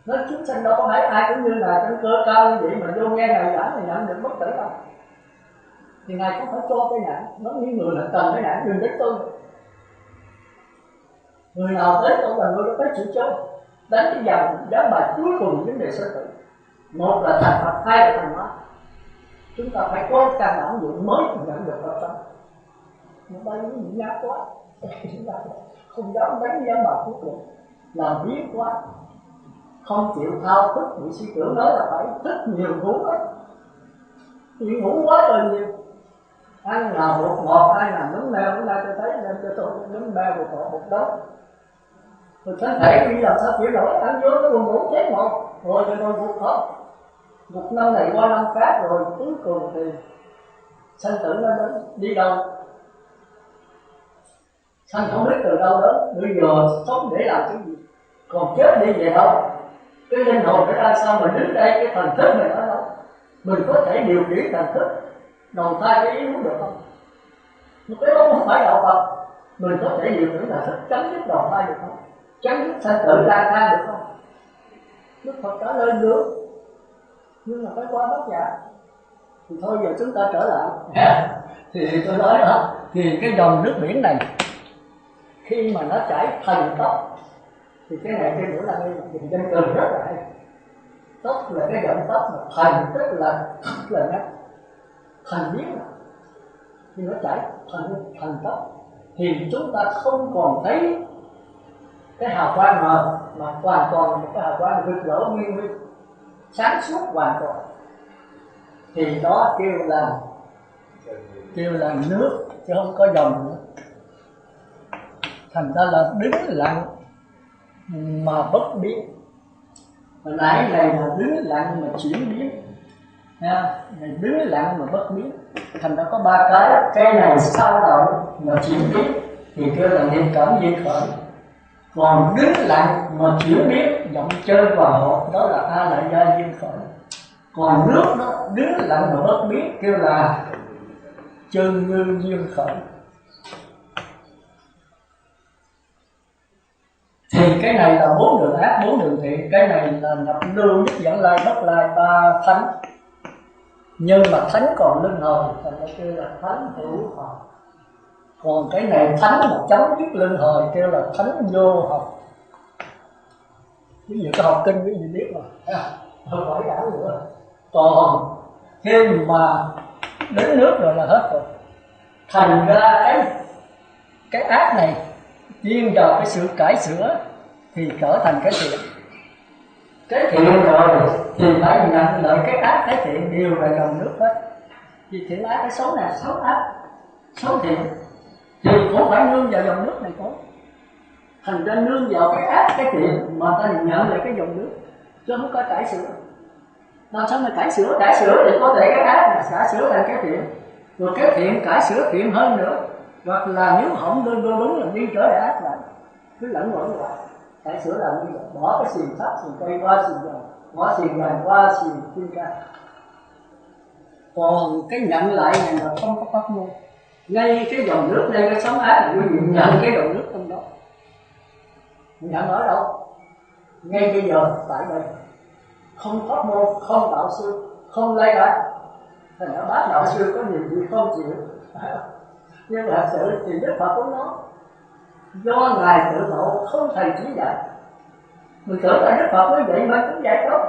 nói chúng sanh đâu có phải ai cũng như là căn cơ cao như vậy mà vô nghe Ngài giảng thì nhận được bất tử đâu. Thì Ngài cũng phải cho cái nạn, nói những người là cần cái nạn đừng đến tôi. Người nào tới cũng là người đó tới chịu chơi, đánh cái dám bài cuối cùng vấn đề sơ tử. Một là thành Phật, hai là thành hóa. Chúng ta phải có căn bản dụng mới nhận được Phật tâm. Nhưng đây nó bị nhát quá, không dám đánh dám bài cuối cùng, làm biến quá, không chịu thao thức. Bị suy tưởng nói là phải thức nhiều ngủ đó, nhiều ngủ quá rồi nhiều. Ăn nào một ngọt, ai làm nấm mèo, bữa nay tôi thấy nên cho tôi nấm mèo một ngọt một đống. Tôi thân thể đi làm sao chịu nổi, ăn vô nó buồn ngủ chết một, rồi cho tôi gục hết. Một năm này qua năm khác rồi cuối cùng thì sanh tử nó đến đi đâu? Sanh không biết từ đâu đến, bây giờ sống để làm cái gì? Còn chết đi về đâu? Cái linh hồn để ra sao mà đứng đây, cái thần thức này ở đâu? Mình có thể điều khiển thần thức đầu thai cái ý muốn được không? Một cái đó không phải đạo Phật. Mình có thể điều khiển thần thức chấm dứt đầu thai được không? Chấm dứt sanh tử lang thang được không? Đức Phật trả lời được, nhưng mà phải qua bát nhã. Thì thôi giờ chúng ta trở lại. Thì tôi nói đó, thì cái dòng nước biển này khi mà nó chảy thành tốc, thì cái này cái nữa là dùng danh từ rất là hay. Tốc là cái dòng tốc, mà thành tức là nó thành biến mà. Khi nó chảy thành tốc thì chúng ta không còn thấy cái hào quang mà hoàn toàn là một cái hào quang rực rỡ nguyên nguyên, sáng suốt hoàn toàn. Thì đó kêu là nước chứ không có dòng nữa. Thành ra là đứng lặng mà bất biến. Hồi nãy này là đứng lặng mà chuyển biến nha, này đứng lặng mà bất biến. Thành ra có ba cái này sao động mà chuyển biến thì kêu là niệm cảm duyên khởi. Còn đứng lặng mà chuyển biến vọng chơi và hộ, đó là A Lại Gia duyên khởi. Còn nước nó đứng lặng mà bất biến kêu là chân ngư duyên khởi. Thì cái này là 4 đường ác, 4 đường thiện. Cái này là nhập lưu, nhất dẫn lai, bất lai, ba thánh. Nhưng mà thánh còn linh hồn, thành ra kêu là thánh hữu hồn. Còn cái này thánh mà chấm dứt linh hồn kêu là thánh vô học. Ví dụ cái học kinh cái gì biết mà, không phải đã nữa. Còn khi mà đến nước rồi là hết rồi. Thành ra cái ác này chuyên vào cái sự cải sửa thì trở thành cái thiện. Cái thiện rồi thì phải nhận lại cái ác, cái thiện đều là dòng nước hết. Vì thiện ác cái xấu này, xấu ác, xấu thiện thì cũng phải nương vào dòng nước này thôi. Thành ra nương vào cái ác, cái thiện mà ta nhận lại cái dòng nước, chứ không có cải sửa. Làm sao mà cải sửa? Cải sửa thì có thể cái ác là cải sửa thành cái thiện, rồi cái thiện cải sửa thiện hơn nữa. Hoặc là nếu không đúng là đi trở lại ác lại, cứ lẫn lộn lại. Cải sửa là như vậy, bỏ cái xiềng sắt, xiềng cây qua xiềng vàng, bỏ xiềng vàng qua xiềng kim cang. Còn cái nhận lại này là không có pháp môn. Ngay cái dòng nước đây cái sống ác là quý vị nhận cái dòng nước trong đó. Nhận ở đâu? Ngay bây giờ tại đây. Không pháp môn, không đạo sư, không lay lại. Thành ra bác đạo sư có nhiều gì không chịu. Nhưng mà thật sự thì Đức Phật cũng nói, do Ngài tự ngộ không thầy chỉ dạy. Mình tưởng là Đức Phật nói vậy mà cũng dạy tốt.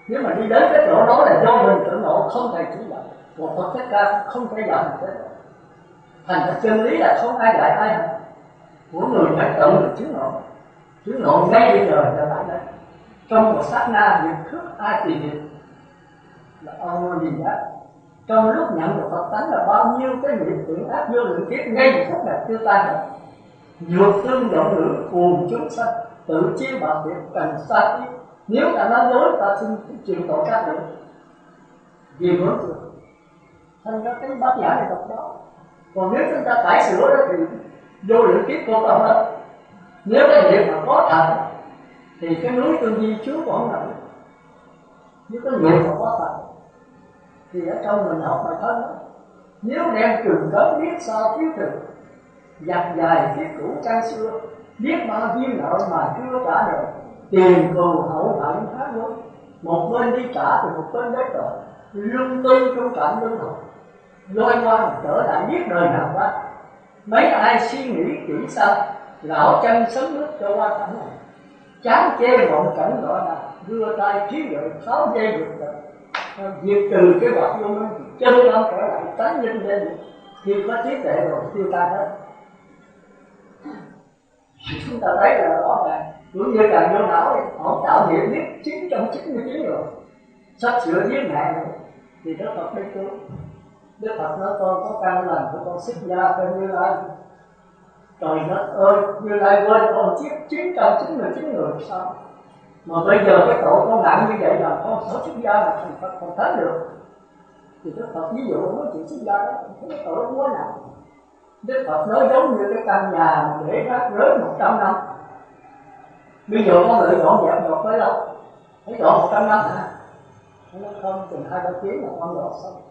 Nếu mà đi đến cái chỗ đó là do mình tự ngộ không thầy chỉ dạy. Một Phật Thích Ca không thể dạy mình thế. Thành ra chân lý là không ai dạy ai. Của người phải tự mình chứng ngộ. Chứng ngộ ngay bây giờ là tại đây. Trong một sát na việc khước ai tìm hiểu là ông gì đó. Trong lúc nhận được Phật tánh là bao nhiêu cái nghiệp tưởng ác vô lượng kiếp ngay phút này chưa tan rồi. Dược tương động lửa cùng chúng sanh tự chiêu bảo việc cần xa tiếp. Nếu đã nói dối ta xin chịu tội các nữa. Vì muốn được. Thành ra cái bát nhã này độc đó. Còn nếu chúng ta cải sửa đó thì vô lượng kiếp của ta hết. Nếu cái việc mà có thật thì cái núi Tương Di Chúa cũng không nổi. Nếu cái việc mà có thật thì ở trong mình học bài thân đó. Nếu đem trường cấn biết sao thiếu thực, giặt dài kiếp cũ trang xưa, biết bao duyên nợ mà chưa trả được, tiền cừu hậu hận phá vốn, một bên đi trả thì một bên lấy tội, lung tư trong cảnh luân hồi, lôi qua trở lại biết đời nào quá. Mấy ai suy nghĩ kỹ sao lão chân sấm nước cho qua cảnh này, chán chê vọng cảnh rõ nào, đưa tay trí gợi tháo dây được tận, diệt trừ cái vật vô minh, chân tâm trở lại tánh linh lên. Khi có trí tuệ rồi tiêu tan hết. Chúng ta thấy là rõ ràng, cũng như càng vô não họ tạo nghiệp biết 999 rồi, sắp sửa giết nạn rồi, thì Đức Phật mới cứu. Đức Phật nói con có căn lành của con Xích Gia con Như Lai. Trời đất ơi, Như Lai quên con giết 999 người sao? Mà bây giờ cái tội con nặng như vậy là con sáu Xích Gia mà thành Phật còn thắng được. Thì Đức Phật ví dụ nói chuyện Xích Gia đó, cái tội nó quá nặng. Đức Phật nói giống như cái căn nhà mà để rác rớt 100 năm. Bây giờ con người dọn dẹp được phải lâu, phải dọn 100 năm hả? Nó không, chừng 2-3 tiếng là con dọn xong.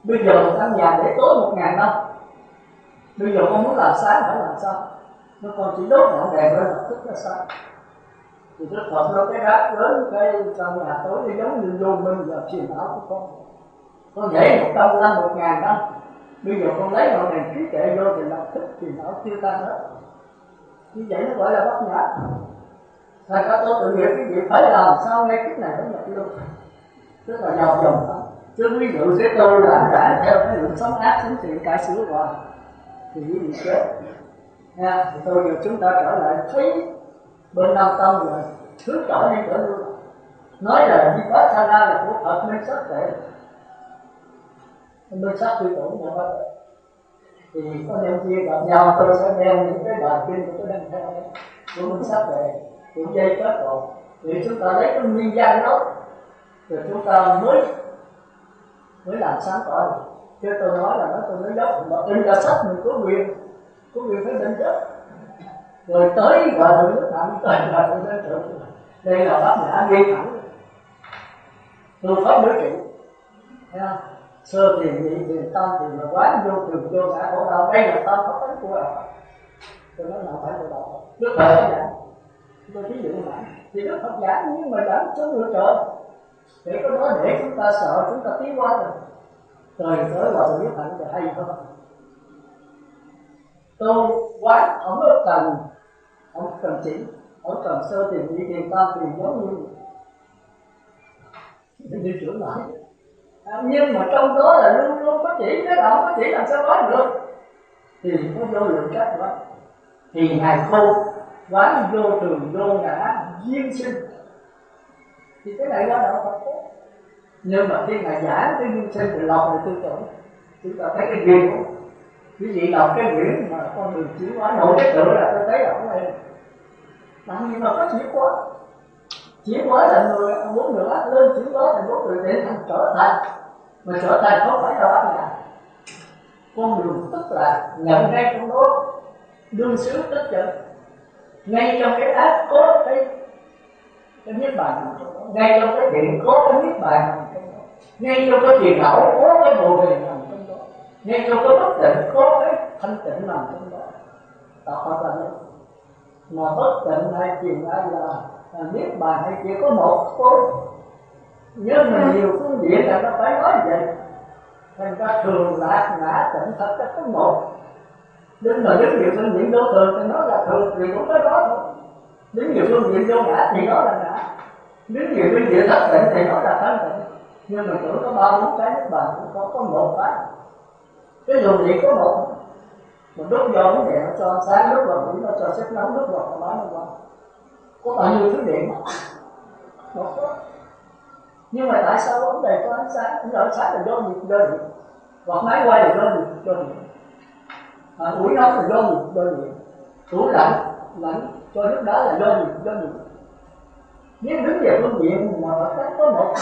Bây giờ một căn nhà để tối 1000 năm. Bây giờ con muốn làm sáng phải làm sao? Nó còn chỉ đốt ngọn đèn lên lập tức nó sáng. Thì Đức Phật nói cái rác rớt cái căn nhà tối nó giống như vô minh và phiền não của con. Con nhảy 100 năm, 1000 năm. Bây giờ con lấy ngọn đèn trí tuệ vô thì lập tức phiền não tiêu tan hết. Như vậy nó gọi là bát nhã. Thành ra tôi tự nghiệp cái việc phải làm sao ngay kiếp này phải nhập luôn, tức là giàu dòng đó. Chứ ví dụ thế tôi đã theo cái lượng sống ác sống thiện cải sửa hoài thì quý vị chết nha. Thì tôi giờ chúng ta trở lại thấy bên Nam Tâm rồi hướng trở đi trở luôn, nói là Vipassana là của Phật minh sắc tệ, minh sắc tư tưởng của Phật. Thì có đêm kia gặp nhau tôi sẽ đem những cái bài kinh của tôi đang theo của minh sắc tệ của dây kết rồi, thì chúng ta lấy cái nguyên văn đó rồi chúng ta mới làm sáng tỏ được. Chứ tôi nói là tôi nói dốc mà in ra sách mình có quyền phải định chết rồi tới và nước nặng tới và tôi đến thượng. Đây là bát nhã ghi thẳng phương pháp đối trị. Sơ thiền nhị thiền tam thiền là quán vô thường vô ngã khổ đau. Đây là tam pháp tánh của đạo. Tôi nói là phải của đạo. Đức Phật giảng, tôi ví dụ lại thì Đức Phật giảng nhưng mà giảng cho người trời. Để có đó để chúng ta sợ, chúng ta tiến qua rồi trời tới vào biết hạnh thì hay hơn. Tôi quán không cần chỉ, không cần sơ thiền nhị thiền tam thiền giống như đi trưởng lại. Nhưng mà trong đó là luôn luôn có chỉ, cái đạo có chỉ làm sao nói được, thì có vô lượng cách đó. Thì ngài khô quán vô thường vô ngã duyên sinh, thì cái này là đạo Phật. Nhưng mà khi ngài giảng cái duyên sinh thì lọc lại tư tưởng, chúng ta thấy cái duyên của quý vị đọc cái quyển mà con đường chuyển hóa nội cái tựa là tôi thấy ở đây làm gì mà có chuyển hóa là người muốn người ác lên, chuyển hóa thành muốn người để thành trở thành, mà trở thành không phải là bát nhã. Con đường tức là nhận ngay trong đó đương xứ tức giận, ngay trong cái ác có cái niết bàn nằm trong đó, ngay trong cái thiện có cái niết bàn nằm trong đó, ngay trong cái phiền não có cái bồ đề nằm trong đó, ngay trong cái bất tịnh có cái thanh tịnh nằm trong đó. Tạo Phật là đấy. Mà bất tịnh hay phiền não là niết bàn hay chỉ có một thôi, nhưng mà nhiều phương diện là nó phải nói vậy. Thành ra thường lạc ngã tịnh thật chất có một. Đến mà những nhiều phương diện vô thường thì nó là thường, thì cũng có đó thôi. Đến nhiều phương diện vô ngã thì nó là ngã, đến nhiều phương diện thất tịnh thì nó là thanh tịnh. Nhưng mà tưởng có 3-4 cái niết bàn cũng có một cái dùng gì có một. Một đốt do nó đèn nó cho ánh sáng, đốt vào mũi nó cho sức nóng, đốt vào cái máy nó qua. Có bao nhiêu thứ điện một đó. Nhưng mà tại sao vấn đề có ánh sáng? Ánh sáng là do gì? Do điện. Hoặc máy quay là do gì? Do điện. Ủi nóng là do gì? Do điện. Tủ lạnh cho nước đá là do gì? Do điện. Nếu đứng về phương diện mà phải cách có một,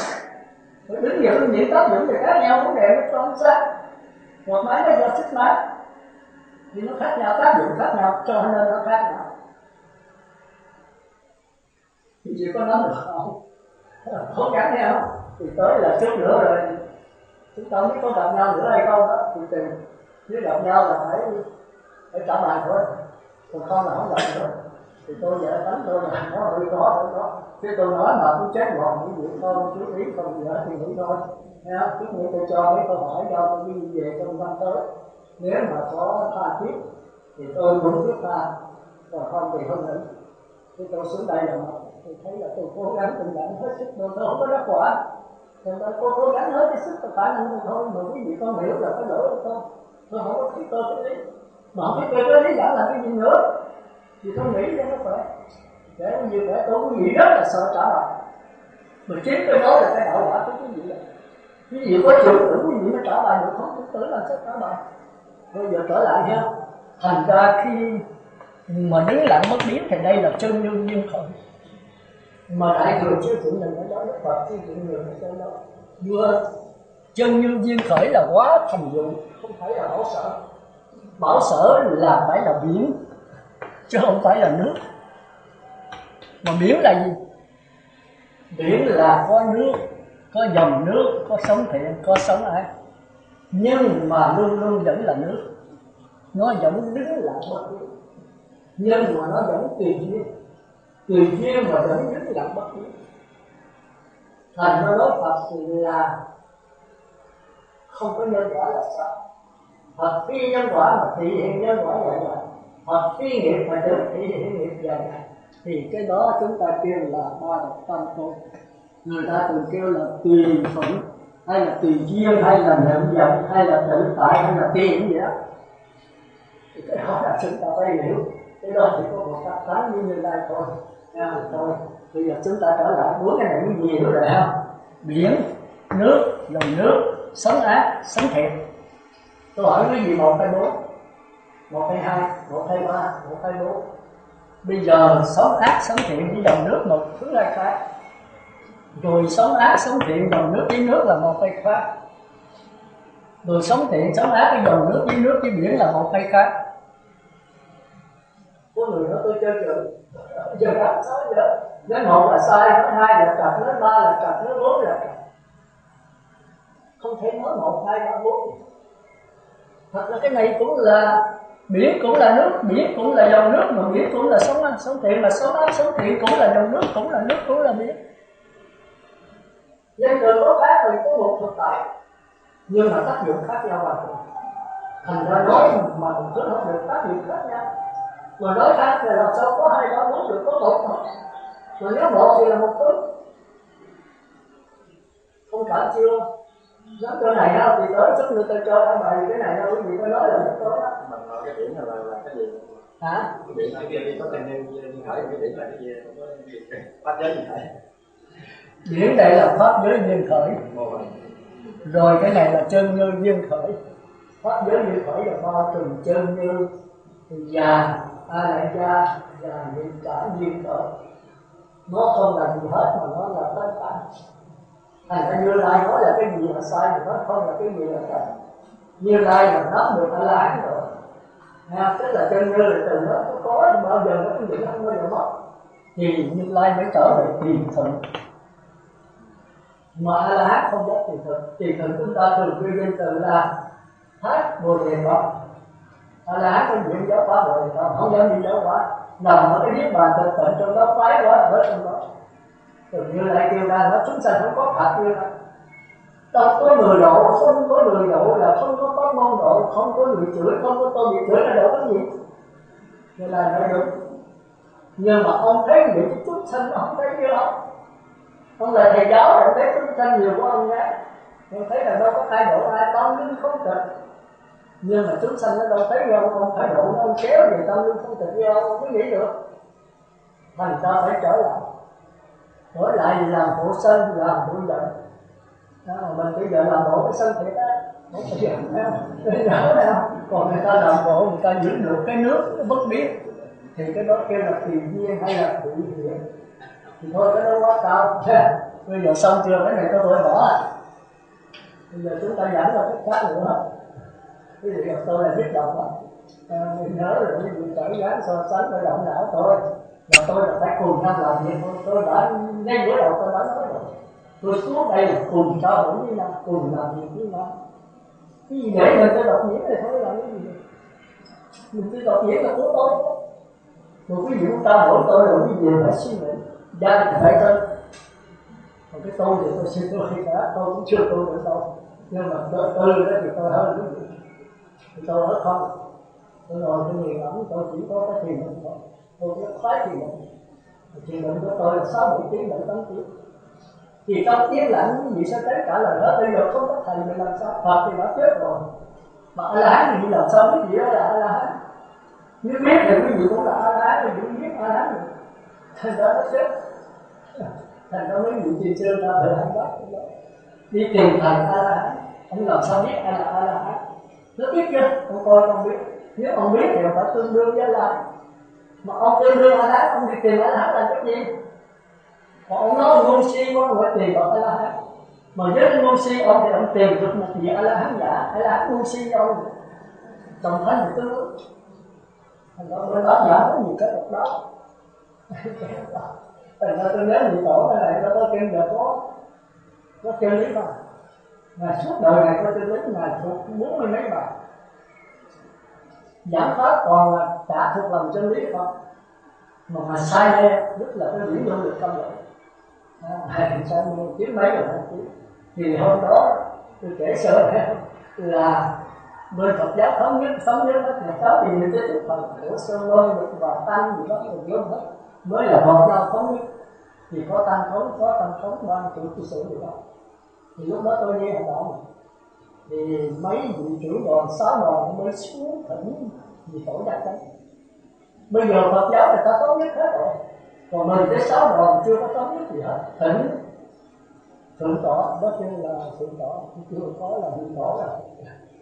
đứng về phương diện tác dụng thì khác nhau, vấn đề nó cho ánh sáng. Hoặc máy nó do sức máy thì nó khác nhau, tác dụng khác nhau, cho nên nó khác nhau. Thì chỉ có nói được không? Cố gắng nghe không? Thì tới là chút nữa rồi chúng ta không biết có gặp nhau nữa hay không đó. Thì tìm, nếu gặp nhau là phải trả bài thôi, còn không là không gặp nữa. Thì tôi vợ tánh tôi là nó hơi khó đó. Chứ tôi nói mà cũng chết gọn những việc thôi, chú ý không vợ thì nghĩ thôi. Chút nữa tôi cho mấy câu hỏi cho tôi đi về trong năm tới. Nếu mà có tha thiết thì tôi cũng biết tha. Còn không thì hơn nữa. Thì tôi xuống đây là tôi thấy là tôi cố gắng từng gắng hết sức, tôi không có đắc quả. Tôi cố gắng hết cái sức tôi khả năng tôi thôi, mà quý vị con hiểu là cái lỗi của tôi không có thấy cơ cái lý. Mà không biết cơ cái lý dẫn là cái gì nữa thì tôi nghĩ cho nó khỏe. Để như vậy tôi quý vị rất là sợ trả lời. Mà chính tôi nói là cái đạo quả của quý vị là quý vị có chịu tưởng quý vị mới trả bài được không? Tôi tưởng làm sao trả bài. Bây giờ trở lại ha. Thành ra khi mà đứng lặng bất biến thì đây là chân như duyên khởi. Mà đại thừa chưa chịu mình ở đó, Đức Phật chưa chịu người ở trên đó. Vừa chân như duyên khởi là quá thành dụng, không phải là bảo sở. Bảo sở là phải là biển, chứ không phải là nước. Mà biển là gì? Biển là có nước, có dòng nước, có sóng thiện, có sóng ác. Nhưng mà luôn luôn vẫn là nước. Nó vẫn đứng lặng bất biến. Nhưng mà nó vẫn tùy duyên. Tùy duyên mà vẫn đứng lặng bất biến. Thành ra nói Phật là không có nhân quả là sao? Phật phi nhân quả mà thị hiện nhân quả vậy vậy. Phật phi nghiệp mà được thị hiện nghiệp vậy vậy. Thì cái đó chúng ta kêu là ba độc tâm thôi. Người ta thường kêu là tùy thuận, hay là tùy duyên, hay là niệm vọng, hay là tự tại, hay là tiền gì đó. Thì cái đó là chúng ta phải hiểu. Cái đó chỉ có một cách tán như người đây thôi. Thôi, bây giờ chúng ta trở lại bốn cái này cái gì nữa rồi không? Biển, nước, dòng nước, sống ác, sống thiện. Tôi hỏi cái gì 1 hay 4? 1 hay 2, 1 hay 3, 1 hay 4. Bây giờ sống ác, sống thiện với dòng nước một thứ hai khác. Rồi sống ác, sống thiện, dòng nước với nước là một hay khác. Rồi sống thiện, sống ác với dòng nước với biển là một hay khác. Có người nói tôi chơi chữ, giờ làm sao giờ? Nói 1 là sai, nói 2 là trật, nói 3 là trật, nói 4 là trật. Không thể nói 1, 2, 3, 4. Thật ra cái này cũng là biển cũng là nước, biển cũng là dòng nước, mà biển cũng là sống thiện, mà sống ác, sống thiện cũng là dòng nước, cũng là nước, cũng là biển. Nhân từ có khác thì có một thực tại, nhưng mà tác dụng khác nhau mà. Thành ra nói mà mình kết hợp được tác dụng khác nhau. Mà nói khác thì làm sao có 2, 3, 4 được, có 1 thôi. Mà nếu 1 thì là một thứ. Không phải chưa? Nói cái này đó thì tới chút nữa tôi cho các bạn cái này đâu, cái gì tôi nói là nó tới đó. Mình nói cái điểm là cái gì? Hả? Cái điểm cái kia đi có tên nhân khởi, cái điểm là cái gì? Pháp giới gì khởi? Điểm này là pháp giới duyên khởi. Rồi cái này là chân như duyên khởi. Pháp giới duyên khởi là bao trùm chân như, già, a lại gia, già niệm cả duyên khởi. Nó không là gì hết mà nó là tất cả. Thành ra Như Lai nói là cái gì là sai thì nó không là cái gì là sai. Như Lai là nắm được A-la-hán rồi. Tức là chân như là từ nó có bao giờ nó cái gì nó không bao giờ mất. Thì Như Lai mới trở về tiền thuận. Mà A-la-hán không có tiền thuận. Tiền thuận chúng ta thường quy danh từ là Thác Bồ Đề Phật. A-la-hán có nhiệm giáo hóa Bồ Đề Phật, không có nhiệm giáo hóa. Nằm ở cái niết bàn thực tịnh trong đó phái quá là hết trong đó. Từ Như Lai kêu ra nó chúng sanh không có phạt Như Lai. Đâu có người độ, không có người độ là không có pháp môn độ, không có người chửi, không có tôi bị chửi là độ cái gì? Như Lai nói đúng. Nhưng mà ông thấy những chúng sanh ông thấy như không? Ông là thầy giáo, ông thấy chúng sanh nhiều của ông nhé. Ông thấy là đâu có ai độ ai, con linh không tịch. Nhưng mà chúng sanh nó đâu thấy nhau, ông phải độ nó, ông kéo về tâm linh không tịch với ông mới nghĩ được. Thành ra phải trở lại. Trở lại thì làm hộ sân, làm hộ giận. Mình bây giờ làm bộ cái sân thiệt á, không phải giận đâu. Còn người ta làm bộ, người ta giữ được cái nước nó bất biến. Thì cái đó kêu là tùy duyên hay là tự nhiên. Thì thôi cái đó quá cao. Bây giờ xong chưa, cái này tôi bỏ à. Bây giờ chúng ta giảng là cái khác nữa. Cái gì tôi là biết đọc á. Mình nhớ rồi, mình trở gắng so sánh với động não tôi. Và tôi là phải cùng nhau làm việc thôi. Tôi đã, ngay bữa đầu tôi đã nói rồi. Tôi xuống đây là cùng trao đổi với nhau, cùng làm việc với nhau. Cái gì để mình tôi đọc nghĩa này thôi làm cái gì được. Mình tôi đọc nghĩa là của tôi. Một cái gì cũng trao đổi tôi là cái gì phải suy nghĩ. Gia đình phải tôi. Còn cái tôi thì tôi xin tôi khi cả, tôi cũng chưa tôi nữa đâu. Nhưng mà tôi đó thì tôi hơn cái gì. Thì tôi nói không. Tôi ngồi tôi nghiền ngẫm, tôi chỉ có cái thiền định thôi. Tôi rất khoái thiền định. Thiền định của tôi là 6-7 tiếng, 7-8 tiếng. Thì trong tiếng lặng quý vị sẽ thấy cả lời hết. Bây giờ không có thầy mình làm sao? Phật thì đã chết rồi. Mà A-la-hán thì làm sao biết gì đó là A-la-hán? Nếu biết thì quý vị cũng là A-la-hán, quý vị cũng biết A-la-hán rồi. Thành ra nó chết. Thành ra mấy vị tiền sư ra thời anh bác đi tìm thầy A-la-hán. Ông làm sao biết ai là A-la-hán? Nó biết chưa? Ông coi ông biết. Nếu ông biết thì phải tương đương với A-la-hán. Mà ông tương đương A-la-hán, ông đi tìm A-la-hán là cái gì? Còn ông nói ngu si quá, ông phải tìm vào A-la-hán. Mà với cái ngu si ông thì ông tìm được một vị A-la-hán giả, A-la-hán ngu si ông đồng thanh thì tương ứng. Thành ra tôi nói giảm có nhiều cái độc đó. Thành ra tôi nhớ vị tổ này nó có kinh giờ có chân lý không? Ngài suốt đời này có chân lý, Ngài thuộc 40 mấy bài. Giảng pháp còn là trả thuộc lòng chân lý không? Mà sai đây rất là cái điểm luôn được công lợi. Hai sai mua kiếm mấy rồi hai kiếm. Thì hôm đó tôi kể sơ là bên Phật giáo thống nhất hết là cháu thì người ta tiếp phần của Sơn Lôi và Tăng gì đó rồi vô hết mới là Phật giáo thống nhất. Thì có Tăng thống, có Tăng thống, ban chủ cư sĩ gì đó. Thì lúc đó tôi đi Hà Nội thì mấy vị trưởng đoàn 6 đoàn mới xuống thỉnh vì tổ gia chánh. Bây giờ Phật giáo người ta thống nhất hết rồi, còn mình tới 6 đoàn chưa có thống nhất gì hết. Thỉnh thượng tọa đó kêu là thượng tọa, chưa có là thượng tọa rồi.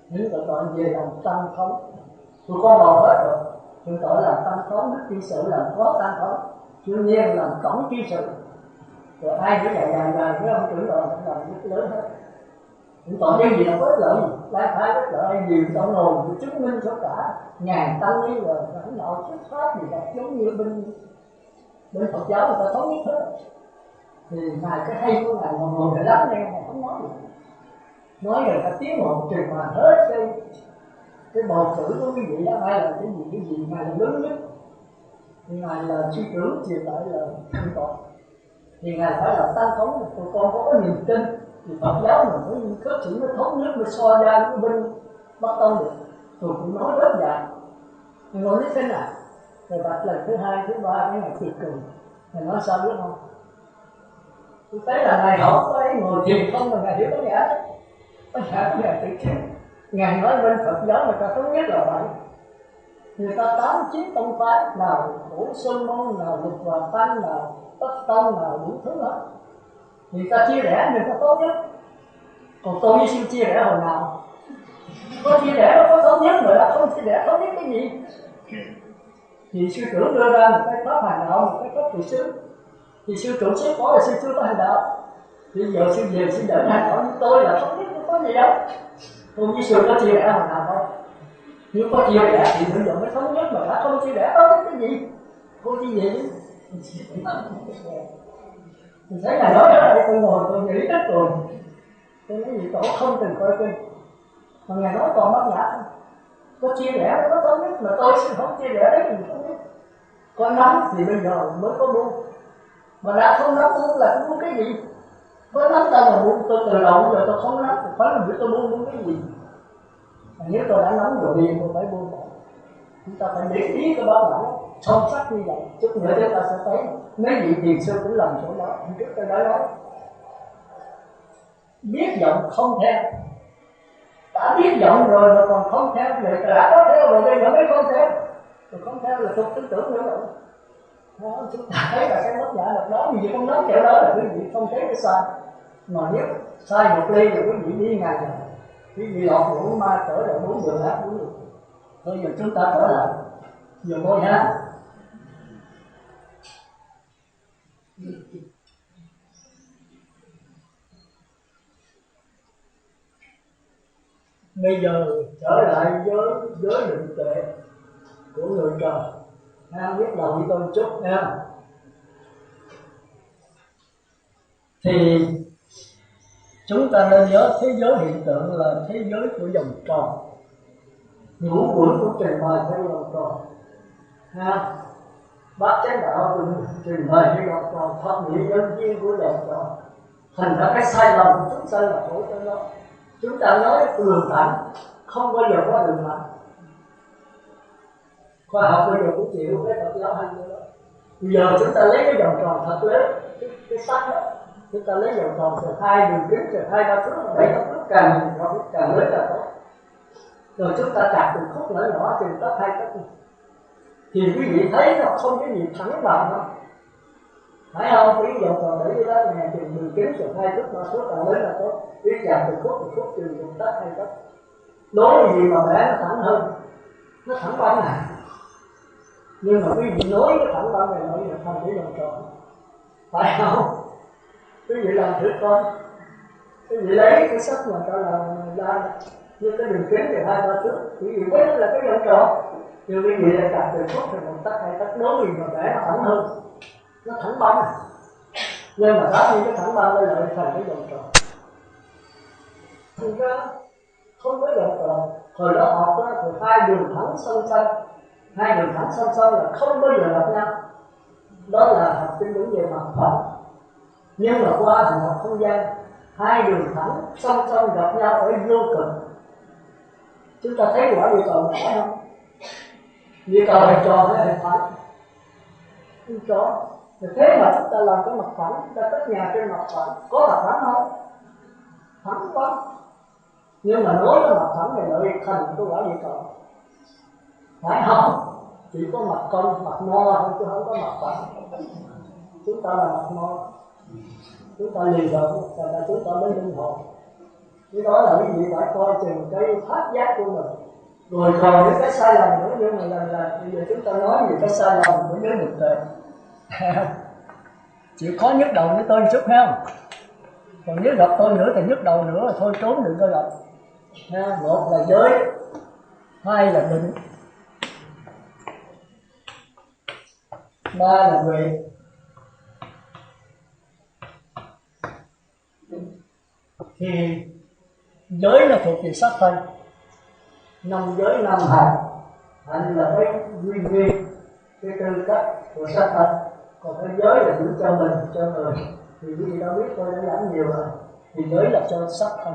Những thượng tọa về làm tăng thống, tôi có đoàn hết rồi. Thượng tọa làm tăng thống, đức chi sự làm phó tăng thống, đương nhiên làm tổng chi sự. Rồi ai cũng dài với ông trưởng đoàn cũng làm rất lớn hết. Thượng tọa những gì là có ích lợi gì? Lai phái ích lợi nhiều tổng nồn để chứng minh cho cả ngàn tăng lý rồi lãnh đạo xuất phát gì đó giống như bên Phật giáo người ta thống nhất hết. Thì ngài cái hay của ngài mà ngồi để lắng nghe ngài không nói gì. Nói rồi ta tiếng một trình mà hết cái bầu cử của quý vị đó ai là cái gì ngài là lớn nhất. Thì ngài là suy tưởng truyền lại là thượng tọa. Thì ngài phải là tăng thống, tụi con có cái niềm tin thì Phật giáo mình mới khớp chữ nó thống nhất mới so ra với bên Bắc Tông được. Tôi cũng nói rất dài. Mình nói lý thế nào? Rồi bạch lần thứ 2, thứ 3 cái ngày tuyệt cường. Mình nói sao biết không? Tôi thấy là ngài học có ấy ngồi thiền không mà ngài hiểu có nghĩa đấy. Có nghĩa có ngài tự chiến. Ngài nói bên Phật giáo người ta thống nhất là vậy. Người ta 8-9 tông phái, nào Cổ Sơn Môn, nào Lục Hòa Tăng, nào Tất Tông, nào đủ thứ hết. Người ta chia rẽ người ta tốt nhất. Còn tôi với sư chia rẽ hồi nào? Có chia rẽ nó có thống nhất rồi đó, không chia rẽ thống nhất cái gì? Thì sư trưởng đưa ra một cái pháp hành đạo, một cái pháp trụ xứ. Thì sư trụ xứ có là sư chưa có hành đạo. Thì giờ sư về sư dẫn hành đạo như tôi là thống nhất, không có gì đâu. Tôi với sư có chia rẽ hồi nào không? Nếu có chia rẽ thì bây giờ mới thống nhất, mà đã không chia rẽ thống nhất cái gì? Không chi gì? Mình thấy là nói ở đây tôi ngồi tôi nghĩ rất rồi. Tôi nói gì tổ không từng coi kinh. Mà ngài nói còn bác nhã không? Có chia rẽ nó có thống nhất, mà tôi sẽ không chia rẽ đấy thì không biết. Có nắm thì bây giờ mới có buông. Mà đã không nắm buông là buông cái gì? Có nắm ta mà buông, tôi từ đầu giờ tôi không nắm, phải là biết tôi buông cái gì? Mà nếu tôi đã nắm rồi liền tôi phải buông bỏ. Chúng ta phải để ý cái báo lão sâu sắc như vậy. Chút nữa chúng ta sẽ thấy mấy vị thiền sư cũng làm chỗ đó. Hôm trước tôi đã nói biết giọng không theo. Đã biết giọng rồi mà còn không theo, rồi đã có theo rồi bây giờ mới không theo. Rồi không theo là tục tư tưởng nữa rồi. Chúng ta thấy là cái mất giả độc đó, vì không nói kiểu đó là quý vị không thấy cái sai. Mà nếu sai một ly rồi quý vị đi ngày rồi, quý vị lọt ngủ ma trở lại 4 đường ác 4 đường. Bây giờ chúng ta trở lại giờ ngồi nha. Bây giờ trở lại với định tuệ của người trời. Biết đầu với tôi chút nha. Thì chúng ta nên nhớ thế giới hiện tượng là thế giới của vòng tròn. Ngũ quẩn của trình bày theo vòng tròn. Bác chánh đạo cũng trình bày theo vòng tròn, pháp nghĩa nhân duyên của vòng tròn. Thành ra cái sai lầm của chúng ta là khổ cho nó. Chúng ta nói đường thẳng, không bao giờ có đường thẳng. khoa học bây giờ cũng chịu cái Phật giáo hành nữa đó. Bây giờ chúng ta lấy cái vòng tròn thật lớn, cái sắt đó, chúng ta lấy vòng tròn từ 2 đường kính từ 2-3 thước, 7 thước càng lớn càng tốt. Rồi chúng ta chặt từng khúc nhỏ nhỏ từ tấc 2 tấc, thì quý vị thấy nó không cái gì thẳng bằng đâu, phải không? Cái vòng tròn để dưới đó này thì đường kính từ 2 thước 3 thước càng lớn là tốt. Quý chặt từng khúc từ 1 tấc 2 tấc, nói gì mà bẻ nó thẳng hơn, nó thẳng băng này. Nhưng mà quý vị nói cái thẳng băng này nói là thành cái vòng tròn, phải không? Quý vị làm thử coi, quý vị lấy cái sắt mà ta làm ra như cái đường kính từ 2-3 thước, quý vị biết là cái vòng tròn, nhưng quý vị lại chặt từ khúc từ 1 tấc 2 tấc, nói gì mà bẻ nó thẳng hơn, nó thẳng băng này. Nhưng mà đó như cái thẳng băng đây lại thành cái vòng tròn. Thực ra không có vòng tròn. Hồi đó học đó thì 2 đường thẳng song song, 2 đường thẳng song song là không bao giờ gặp nhau, đó là học kinh đúng về mặt phật. Nhưng mà qua thì học không gian, 2 đường thẳng song song gặp nhau ở vô cực. Chúng ta thấy quả địa cầu phải không? Địa cầu là tròn hay là phẳng? Không tròn. Thế mà chúng ta làm cái mặt phẳng, chúng ta cất nhà trên mặt phẳng, có mặt phẳng không? Phẳng quá. Nhưng mà nói cái mặt phẳng này lại thành cái quả địa cầu, phải không? Chỉ có mặt con, mặt mo thôi chứ không có mặt phẳng. Chúng ta là mặt mo, chúng ta lì động, là chúng ta mới linh hồn. Cái đó là quý vị phải coi chừng cái phát giác của mình. Rồi còn những cái sai lầm nữa, nhưng mà lần bây giờ chúng ta nói về cái sai lầm của giới thực tế. Chịu khó nhức đầu với tôi một chút ha. Còn nếu gặp tôi nữa thì nhức đầu nữa là thôi trốn đừng có gặp. Một là giới, 2 là định, 3 là huệ. Thì giới là thuộc về sắc thân, 5 giới 5 hành. Hành là cái duy nguyên, cái tư cách của sắc thân. Còn cái giới là giữ cho mình, cho người. Thì quý vị đã biết tôi đã giảng nhiều rồi. Thì giới là cho sắc thân,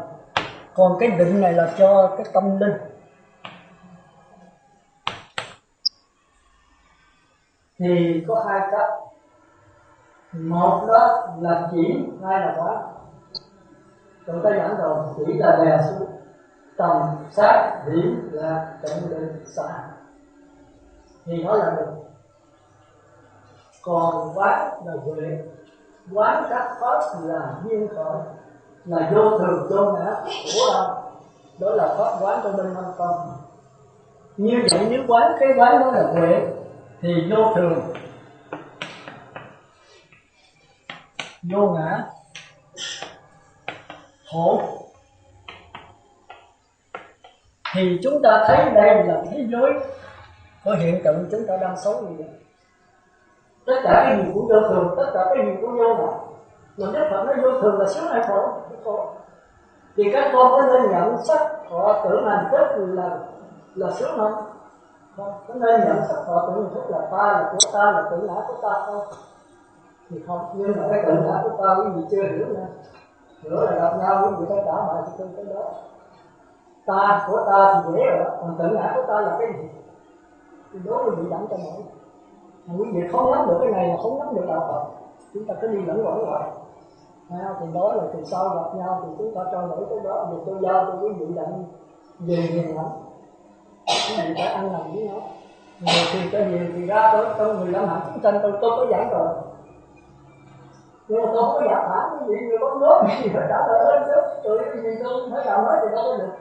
còn cái định này là cho cái tâm linh. Thì có 2 cách, một đó là chỉ, 2 là quán. Chúng ta giảng rồi, chỉ là đè xuống, tầm sát điểm là tận định xả, thì nó là được. Còn quán là huệ, quán các pháp là duyên khởi, là vô thường vô ngã của đâu, đó là pháp quán trong bên năm con. Như vậy nếu quán cái quán đó là huệ thì vô thường, vô ngã, khổ. Thì chúng ta thấy đây là thế giới của hiện tượng chúng ta đang sống như vậy. Tất cả cái gì cũng vô thường, tất cả cái gì cũng vô ngã. Mà Đức Phật nói vô thường là sướng hay khổ? Khổ. Thì các con có nên nhận sắc họ tưởng hành thức là sướng không? Không. Có nên nhận sắc họ tưởng hành thức là ta, là của ta, là tự ngã của ta không? Thì không. Nhưng mà cái tự ngã của ta quý vị chưa hiểu nha. Nữa là gặp nhau quý vị phải trả bài cho tôi cái đó. Ta của ta thì dễ rồi đó, còn tự ngã của ta là cái gì? Thì đó quý vị dẫn cho nổi. Quý vị không nắm được cái này là không nắm được đạo Phật. Chúng ta cứ đi lẫn quẩn hoài. Thì đó là từ sau gặp nhau thì chúng ta trao đổi cái đó, thì tôi giao cho quý vị đặng về hiền lắm. Quý vị phải ăn nằm với nó. Người thì cho hiền thì ra đó, trong 15 hạnh chúng sanh tôi có giảng rồi. Nhưng mà tôi không có giảng thẳng, quý vị người có nói thì phải trả lời lên chứ. Tôi vì tôi không phải nào nói thì đâu có được.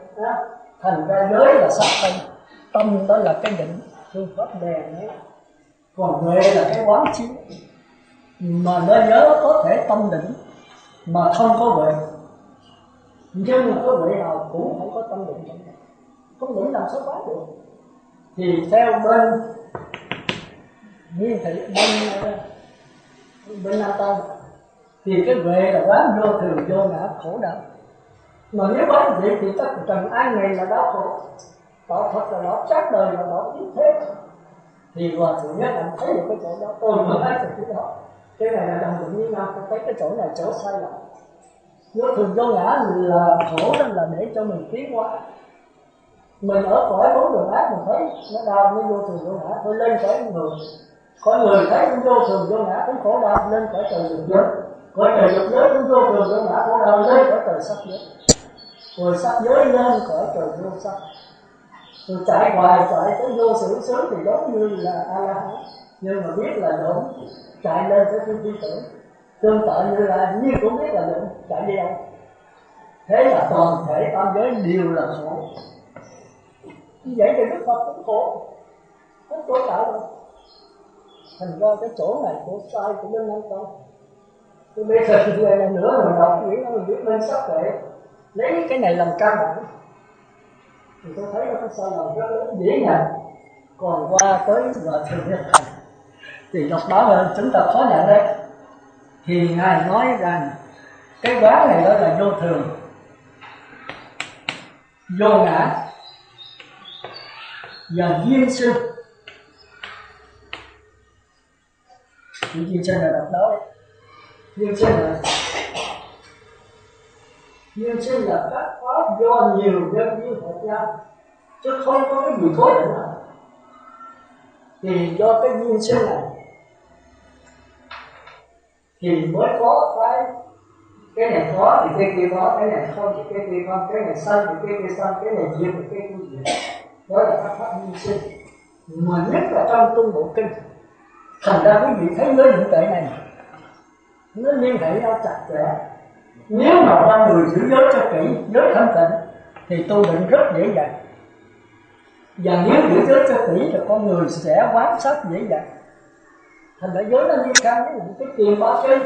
Thành ra giới là sắc thân, tâm đó là cái định, phương pháp đè đấy. Còn huệ là cái quán chiếu. Mà nên nhớ có thể tâm định mà không có huệ, nhưng mà có huệ nào cũng không có tâm định trong đó. Không định làm sao quán được. Thì theo bên nguyên thị bên Nam Tông thì cái huệ là quán vô thường vô ngã khổ đau. Mà nếu quán vậy thì tất cả trần ai này là đau khổ. Đạo Phật là đạo trát đời, là đạo yếm thế. Thì Hòa Thượng nhất anh thấy được cái chỗ đó, tôi mới thấy được cái đó. Cái này là đồng định với nhau, tôi thấy cái chỗ này chỗ sai lầm. Vô thường vô ngã là khổ, đó là để cho mình tiến hóa. Mình ở cõi bốn đường ác mình thấy nó đau, nó vô thường vô ngã, thôi lên cõi người. Cõi người thấy cũng vô thường vô ngã, cũng khổ đau, lên cõi trời dục giới. Cõi trời dục giới cũng vô thường vô ngã, khổ đau, lên cõi trời sắc giới. Rồi sắc giới lên cõi trời vô sắc. Rồi chạy hoài chạy tới vô sự sớm thì giống như là A La Hán, nhưng mà biết là đúng, chạy lên tới thiên tử. Tương tự như là như cũng biết là đúng, chạy đi đâu. Thế là toàn thể tam giới đều là khổ. Như vậy thì Đức Phật cũng khổ, hết khổ cả rồi. Thành ra cái chỗ này của sai của bên Nam Tông. Tôi bây giờ thì này nữa mình đọc nghĩ nó mình biết bên sắc tuệ, lấy cái này làm căn bản. Thì tôi thấy nó có sai lầm rất lớn dễ nhận. Còn qua tới và thường nhật thành thì đọc đó là chúng ta khó nhận đấy. Thì Ngài nói rằng cái quán này đó là vô thường, vô ngã và duyên sinh. Cái duyên sinh là đọc đó. Duyên sinh là các pháp do nhiều nhân duyên hợp nhau, chứ không có cái gì cố định nào. Thì do cái duyên sinh này thì mới có cái này có thì cái kia có, cái này không thì cái kia không, cái này xanh thì cái kia xanh, cái này diệt thì cái kia diệt. Đó là các pháp duyên sinh, mà nhất là trong Trung Bộ Kinh. Thành ra quý vị thấy giới định tuệ này nó liên hệ nhau chặt chẽ. Nếu mà con người giữ giới cho kỹ, giới thanh tịnh thì tu định rất dễ dàng. Và nếu giữ giới cho kỹ thì con người sẽ quán sát dễ dàng. Thành ra giới nó liên can với những cái tiền ba chân,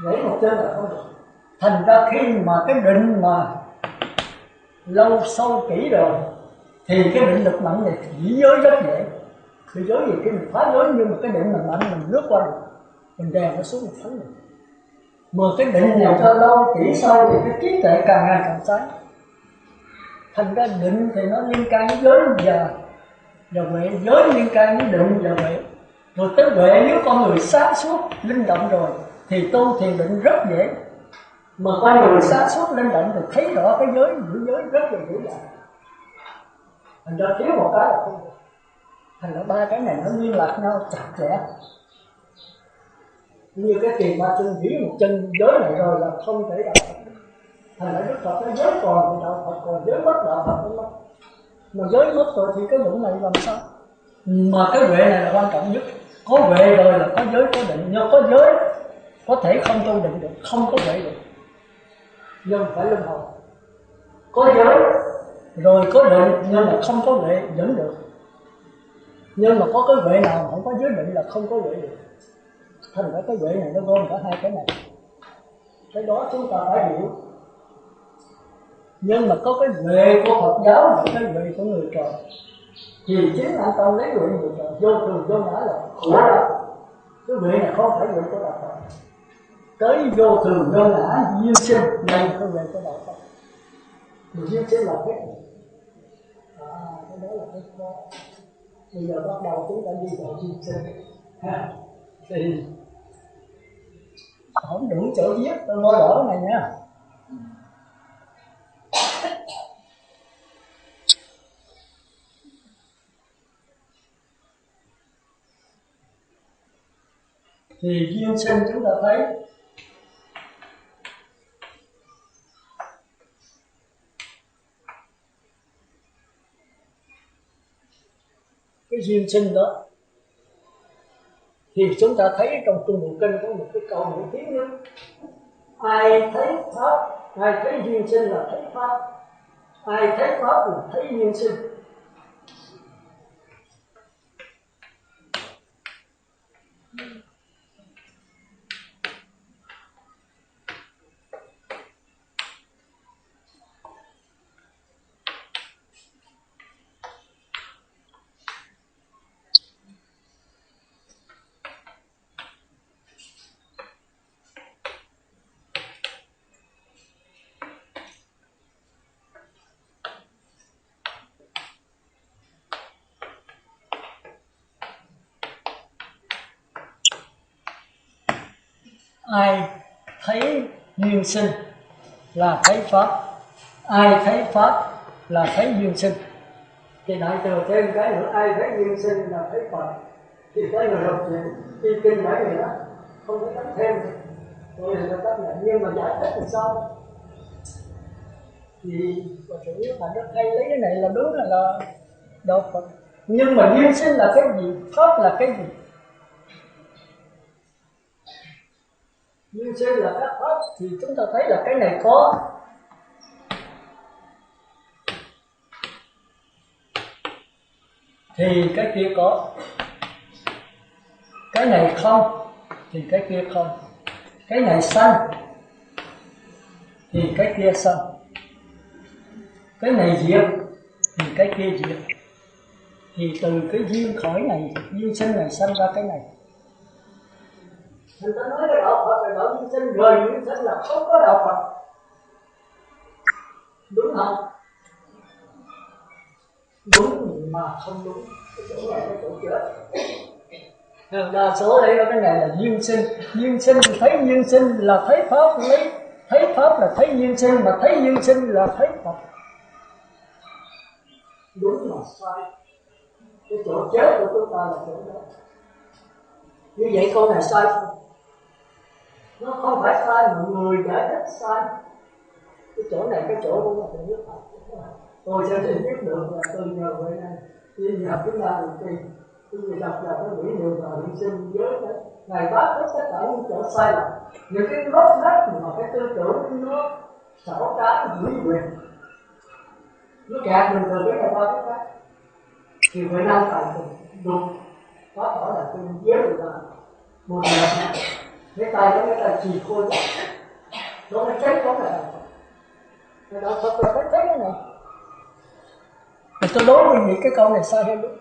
nhảy một chân là không được. Thành ra khi mà cái định mà lâu sâu kỹ rồi thì cái định lực mạnh này chỉ giới rất dễ. Vì giới gì khi mình phá giới nhưng mà cái định mình mạnh mình lướt qua được, mình đè nó xuống một phấn được. Mà cái định này cho lâu kỹ sâu thì cái trí tuệ càng ngày càng sáng. Thành ra định thì nó liên can với giới và huệ, giới liên can với định và huệ. Rồi tới huệ, nếu con người sáng suốt linh động rồi thì tu thiền định rất dễ. Mà con người sáng suốt linh động thì thấy rõ cái giới, giữ giới rất là dễ dàng. Thành ra thiếu một cái là không được. Thành ra ba cái này nó liên lạc nhau chặt chẽ. Như cái tiền ba chân giữ một chân giới này rồi là không thể đạt được. Thành ra Đức Phật nói giới còn thì đạo Phật còn, giới mất đạo Phật cũng mất. Mà giới mất rồi thì cái định này làm sao? Mà cái huệ này là quan trọng nhất. Có huệ rồi là có giới có định. Nhưng có giới có thể không tu định được, không có huệ được, nhưng phải luân hồi. Có giới rồi có định nhưng mà không có huệ vẫn được. Nhưng mà có cái huệ nào không có giới định là không có huệ được. Thành ra cái huệ này nó gồm cả hai cái này. Cái đó chúng ta phải hiểu. Nhưng mà có cái huệ của Phật giáo và cái huệ của người trời. Thì chính anh Tông lấy huệ người trời, vô thường vô ngã là khổ lắm. Cái huệ này không phải huệ của đạo Phật. Tới vô thường vô ngã duyên sinh này cái huệ của đạo Phật. Mà duyên sinh là hết. Cái đó là cái khó. Bây giờ bắt đầu chúng ta đi vào duyên sinh. Thì không đủ chỗ viết, tôi nói rõ cái này nha. Thì duyên sinh chúng ta thấy cái duyên sinh đó thì chúng ta thấy trong Trung Bộ Kinh có một cái câu nổi tiếng nữa: ai thấy pháp, ai thấy duyên sinh là thấy pháp, ai thấy pháp là thấy duyên sinh. Ai thấy duyên sinh là thấy pháp, ai thấy pháp là thấy duyên sinh. Thì đại thừa thêm cái nữa, ai thấy duyên sinh là thấy Phật. Thì cái người đọc thì kinh mấy người đó không có tách thêm, tôi là tách lại, nhưng mà giải thích thì sao? Thì Phật tử Thành rất hay lấy cái này là đúng là đạo Phật. Nhưng mà duyên sinh là cái gì? Pháp là cái gì? Duyên sinh là các pháp, thì chúng ta thấy là cái này có, thì cái kia có. Cái này không thì cái kia không. Cái này sanh thì cái kia sanh. Cái này diệt thì cái kia diệt. Thì từ cái duyên khởi này, duyên sinh này sanh ra cái này. Người ta nói cái đạo Phật là đạo duyên sinh, rồi duyên sinh là không có đạo Phật. Đúng không? Đúng mà không đúng. Cái chỗ này cái chỗ chết. Đa số đây cái này là duyên sinh. Duyên sinh thì thấy duyên sinh là thấy Pháp lý. Thấy Pháp là thấy duyên sinh, mà thấy duyên sinh là thấy Phật. Đúng mà sai. Cái chỗ chết của chúng ta là chỗ đó. Như vậy câu này sai không? Nó không phải sai mà người giải thích sai. Cái chỗ này cái chỗ của mình biết phải. Tôi sẽ chỉ biết được là từ nhờ vậy này. Khi nhập chúng ta được tìm. Khi người đọc là có nghĩ nhiều vào hiện sinh giới đấy. Ngài bác hết tất cả những chỗ sai lầm. Những cái gốc rách mà cái tư tưởng nó xảo trá hủy quyền. Nó gạt mình từ cái này qua cái khác. Thì phải năng tài đục. Có thể là tôi giới được là một người. Cái tay đó cái tay chỉ khôi chạy. Nó mới chết đó là cái đó Phật là phải thấy cái này. Thì tôi đối với những cái câu này sai hay đúng.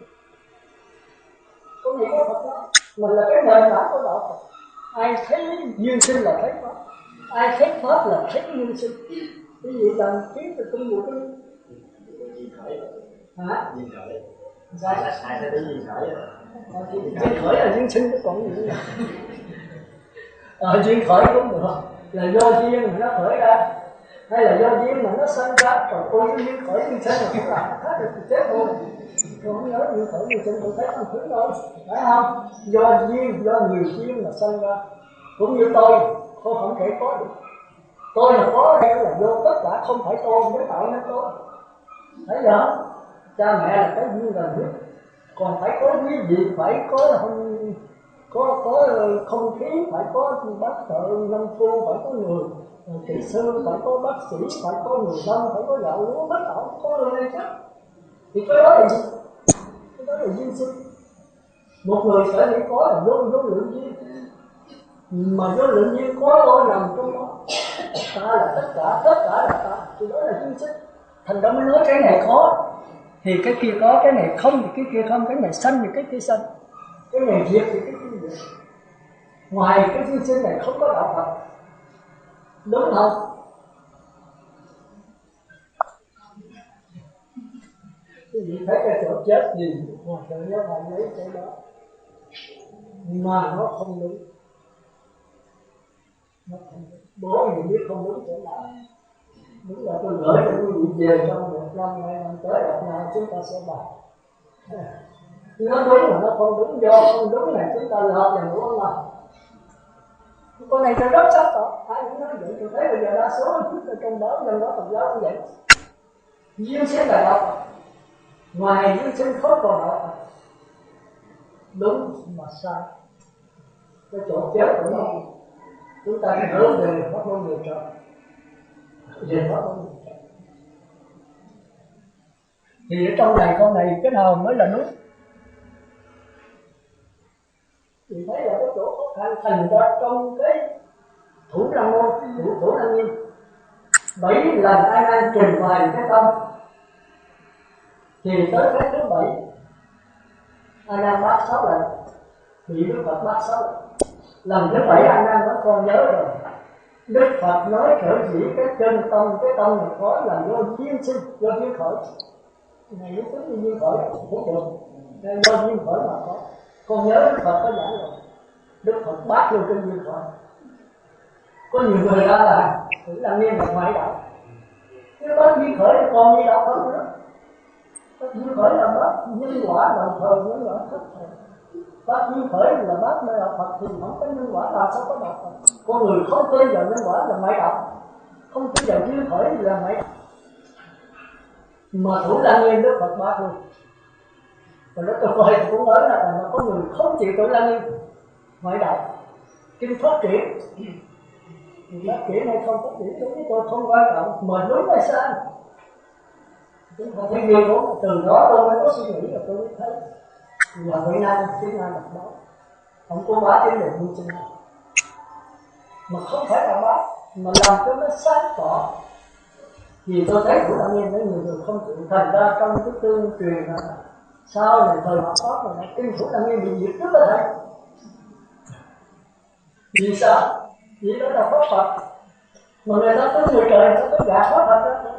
Có gì có Phật đó. Mình là cái nền tảng của đạo Phật. Ai thấy duyên sinh là thấy Pháp. Ai thấy Pháp là thấy duyên sinh. Cái gì cần khiến cho tôi một cái duyên khởi. Hả? Duyên khởi. Sao? Ai thấy duyên khởi? Duyên khởi là duyên sinh, chứ còn gì nữa. Duyên khởi cũng được. Là do duyên mà nó khởi ra. Hay là do duyên mà nó sanh ra. Còn tôi duyên khởi duyên sinh là không làm khác được thì chết thôi. Tôi không nhớ duyên khởi duyên sinh tôi thấy không thứ đâu. Phải không? Do duyên, do nhiều duyên mà sanh ra. Cũng như tôi không thể có được. Tôi là có theo là do tất cả, không phải tôi mới tạo nên tôi. Thấy không? Cha mẹ là cái duyên gần nhất. Còn phải có quý vị, phải có không khí, phải có bác thợ nông phu, phải có người kỹ sư, phải có bác sĩ, phải có người nông, phải có gạo lúa, tất cả có người này chứ. Thì cái đó là gì? Cái đó là duyên sinh. Một người sở hữu có là vô lượng duyên, mà vô lượng duyên có tôi nằm trong đó. Ta là tất cả là ta, thì đó là duyên sinh. Thành ra mới nói cái này có thì cái kia có, cái này không thì cái kia không, cái này sanh thì cái kia sanh, cái này diệt thì cái kia diệt. Ngoài cái duyên sinh này không có đạo Phật. Đúng không? Quý vị thấy cái chỗ chết gì mà tự nó phải lấy cái đó mà nó không đúng. Nó không đúng. Bố mình biết không đúng chỗ nào. Đúng là tôi gửi cho quý vị về trong một năm tới gặp nhau chúng ta sẽ bàn. Nó đúng mà nó không đúng, do không đúng này chúng ta lọt vào ngủ mà. Con này tôi rất sắc tỏ, ai cũng nói vậy. Tôi thấy bây giờ đa số trong đó dân đó Phật giáo cũng vậy. Duyên sinh là đạo Phật, ngoài duyên sinh không còn đạo Phật. Đúng mà sai. Cái chỗ chết của nó chúng ta nhớ về pháp môn người trời, về pháp môn người trời. Thì ở trong này con này cái nào mới là đúng? Thì thấy là cái chỗ khó khăn thành ra trong cái thủ lăng môn, thủ lăng nghiêm 7 lần ai đang trình bày cái tâm, thì tới cái thứ 7 ai đang bác 6 lần, bị Đức Phật bác 6 lần. Lần thứ 7 ai đang vẫn còn nhớ rồi. Đức Phật nói khởi dĩ cái chân tâm, cái tâm này có là do duyên sinh, do duyên khởi. Này nó tính như duyên khởi cũng được, do duyên khởi mà có. Con nhớ Đức Phật có giảng rồi, Đức Phật bác vô trên duyên khởi. Có nhiều người ra là thử làm nghiêm là ngoại đạo. Cái bác duyên khởi còn gì đâu không nữa. Bác duyên khởi là bác nhân quả đồng thời nhân quả thất thời. Bác duyên khởi là bác nơi đạo Phật thì không có nhân quả là không có đạo Phật. Con người không tin vào nhân quả là ngoại đạo, không tin vào duyên khởi là ngoại đạo. Mà Thủ Lăng Nghiêm Đức Phật bác luôn. Rồi đó tôi coi thì cũng nói là có người không chịu Thủ Lăng Nghiêm ngoại đạo. Kinh phát triển phát triển hay không phát triển đối với tôi không quan trọng, mà đúng hay sai chúng ta thấy ghi cũng từ đó tôi mới có suy nghĩ và tôi mới thấy là Việt Nam tiếng Nam đọc đó không có bá trên đường minh sinh mà không phải là bá mà làm cho nó sáng tỏ. Vì tôi thấy Thủ Lăng Nghiêm mấy người không chịu, thành ra trong cái tương truyền là sau này thời Mạt Pháp mà kinh Thủ Lăng Nghiêm bị diệt rất là hay. Vì sao? Vì đó là Pháp Phật mà người ta tới người trời, người ta tới gạt Pháp Phật đó.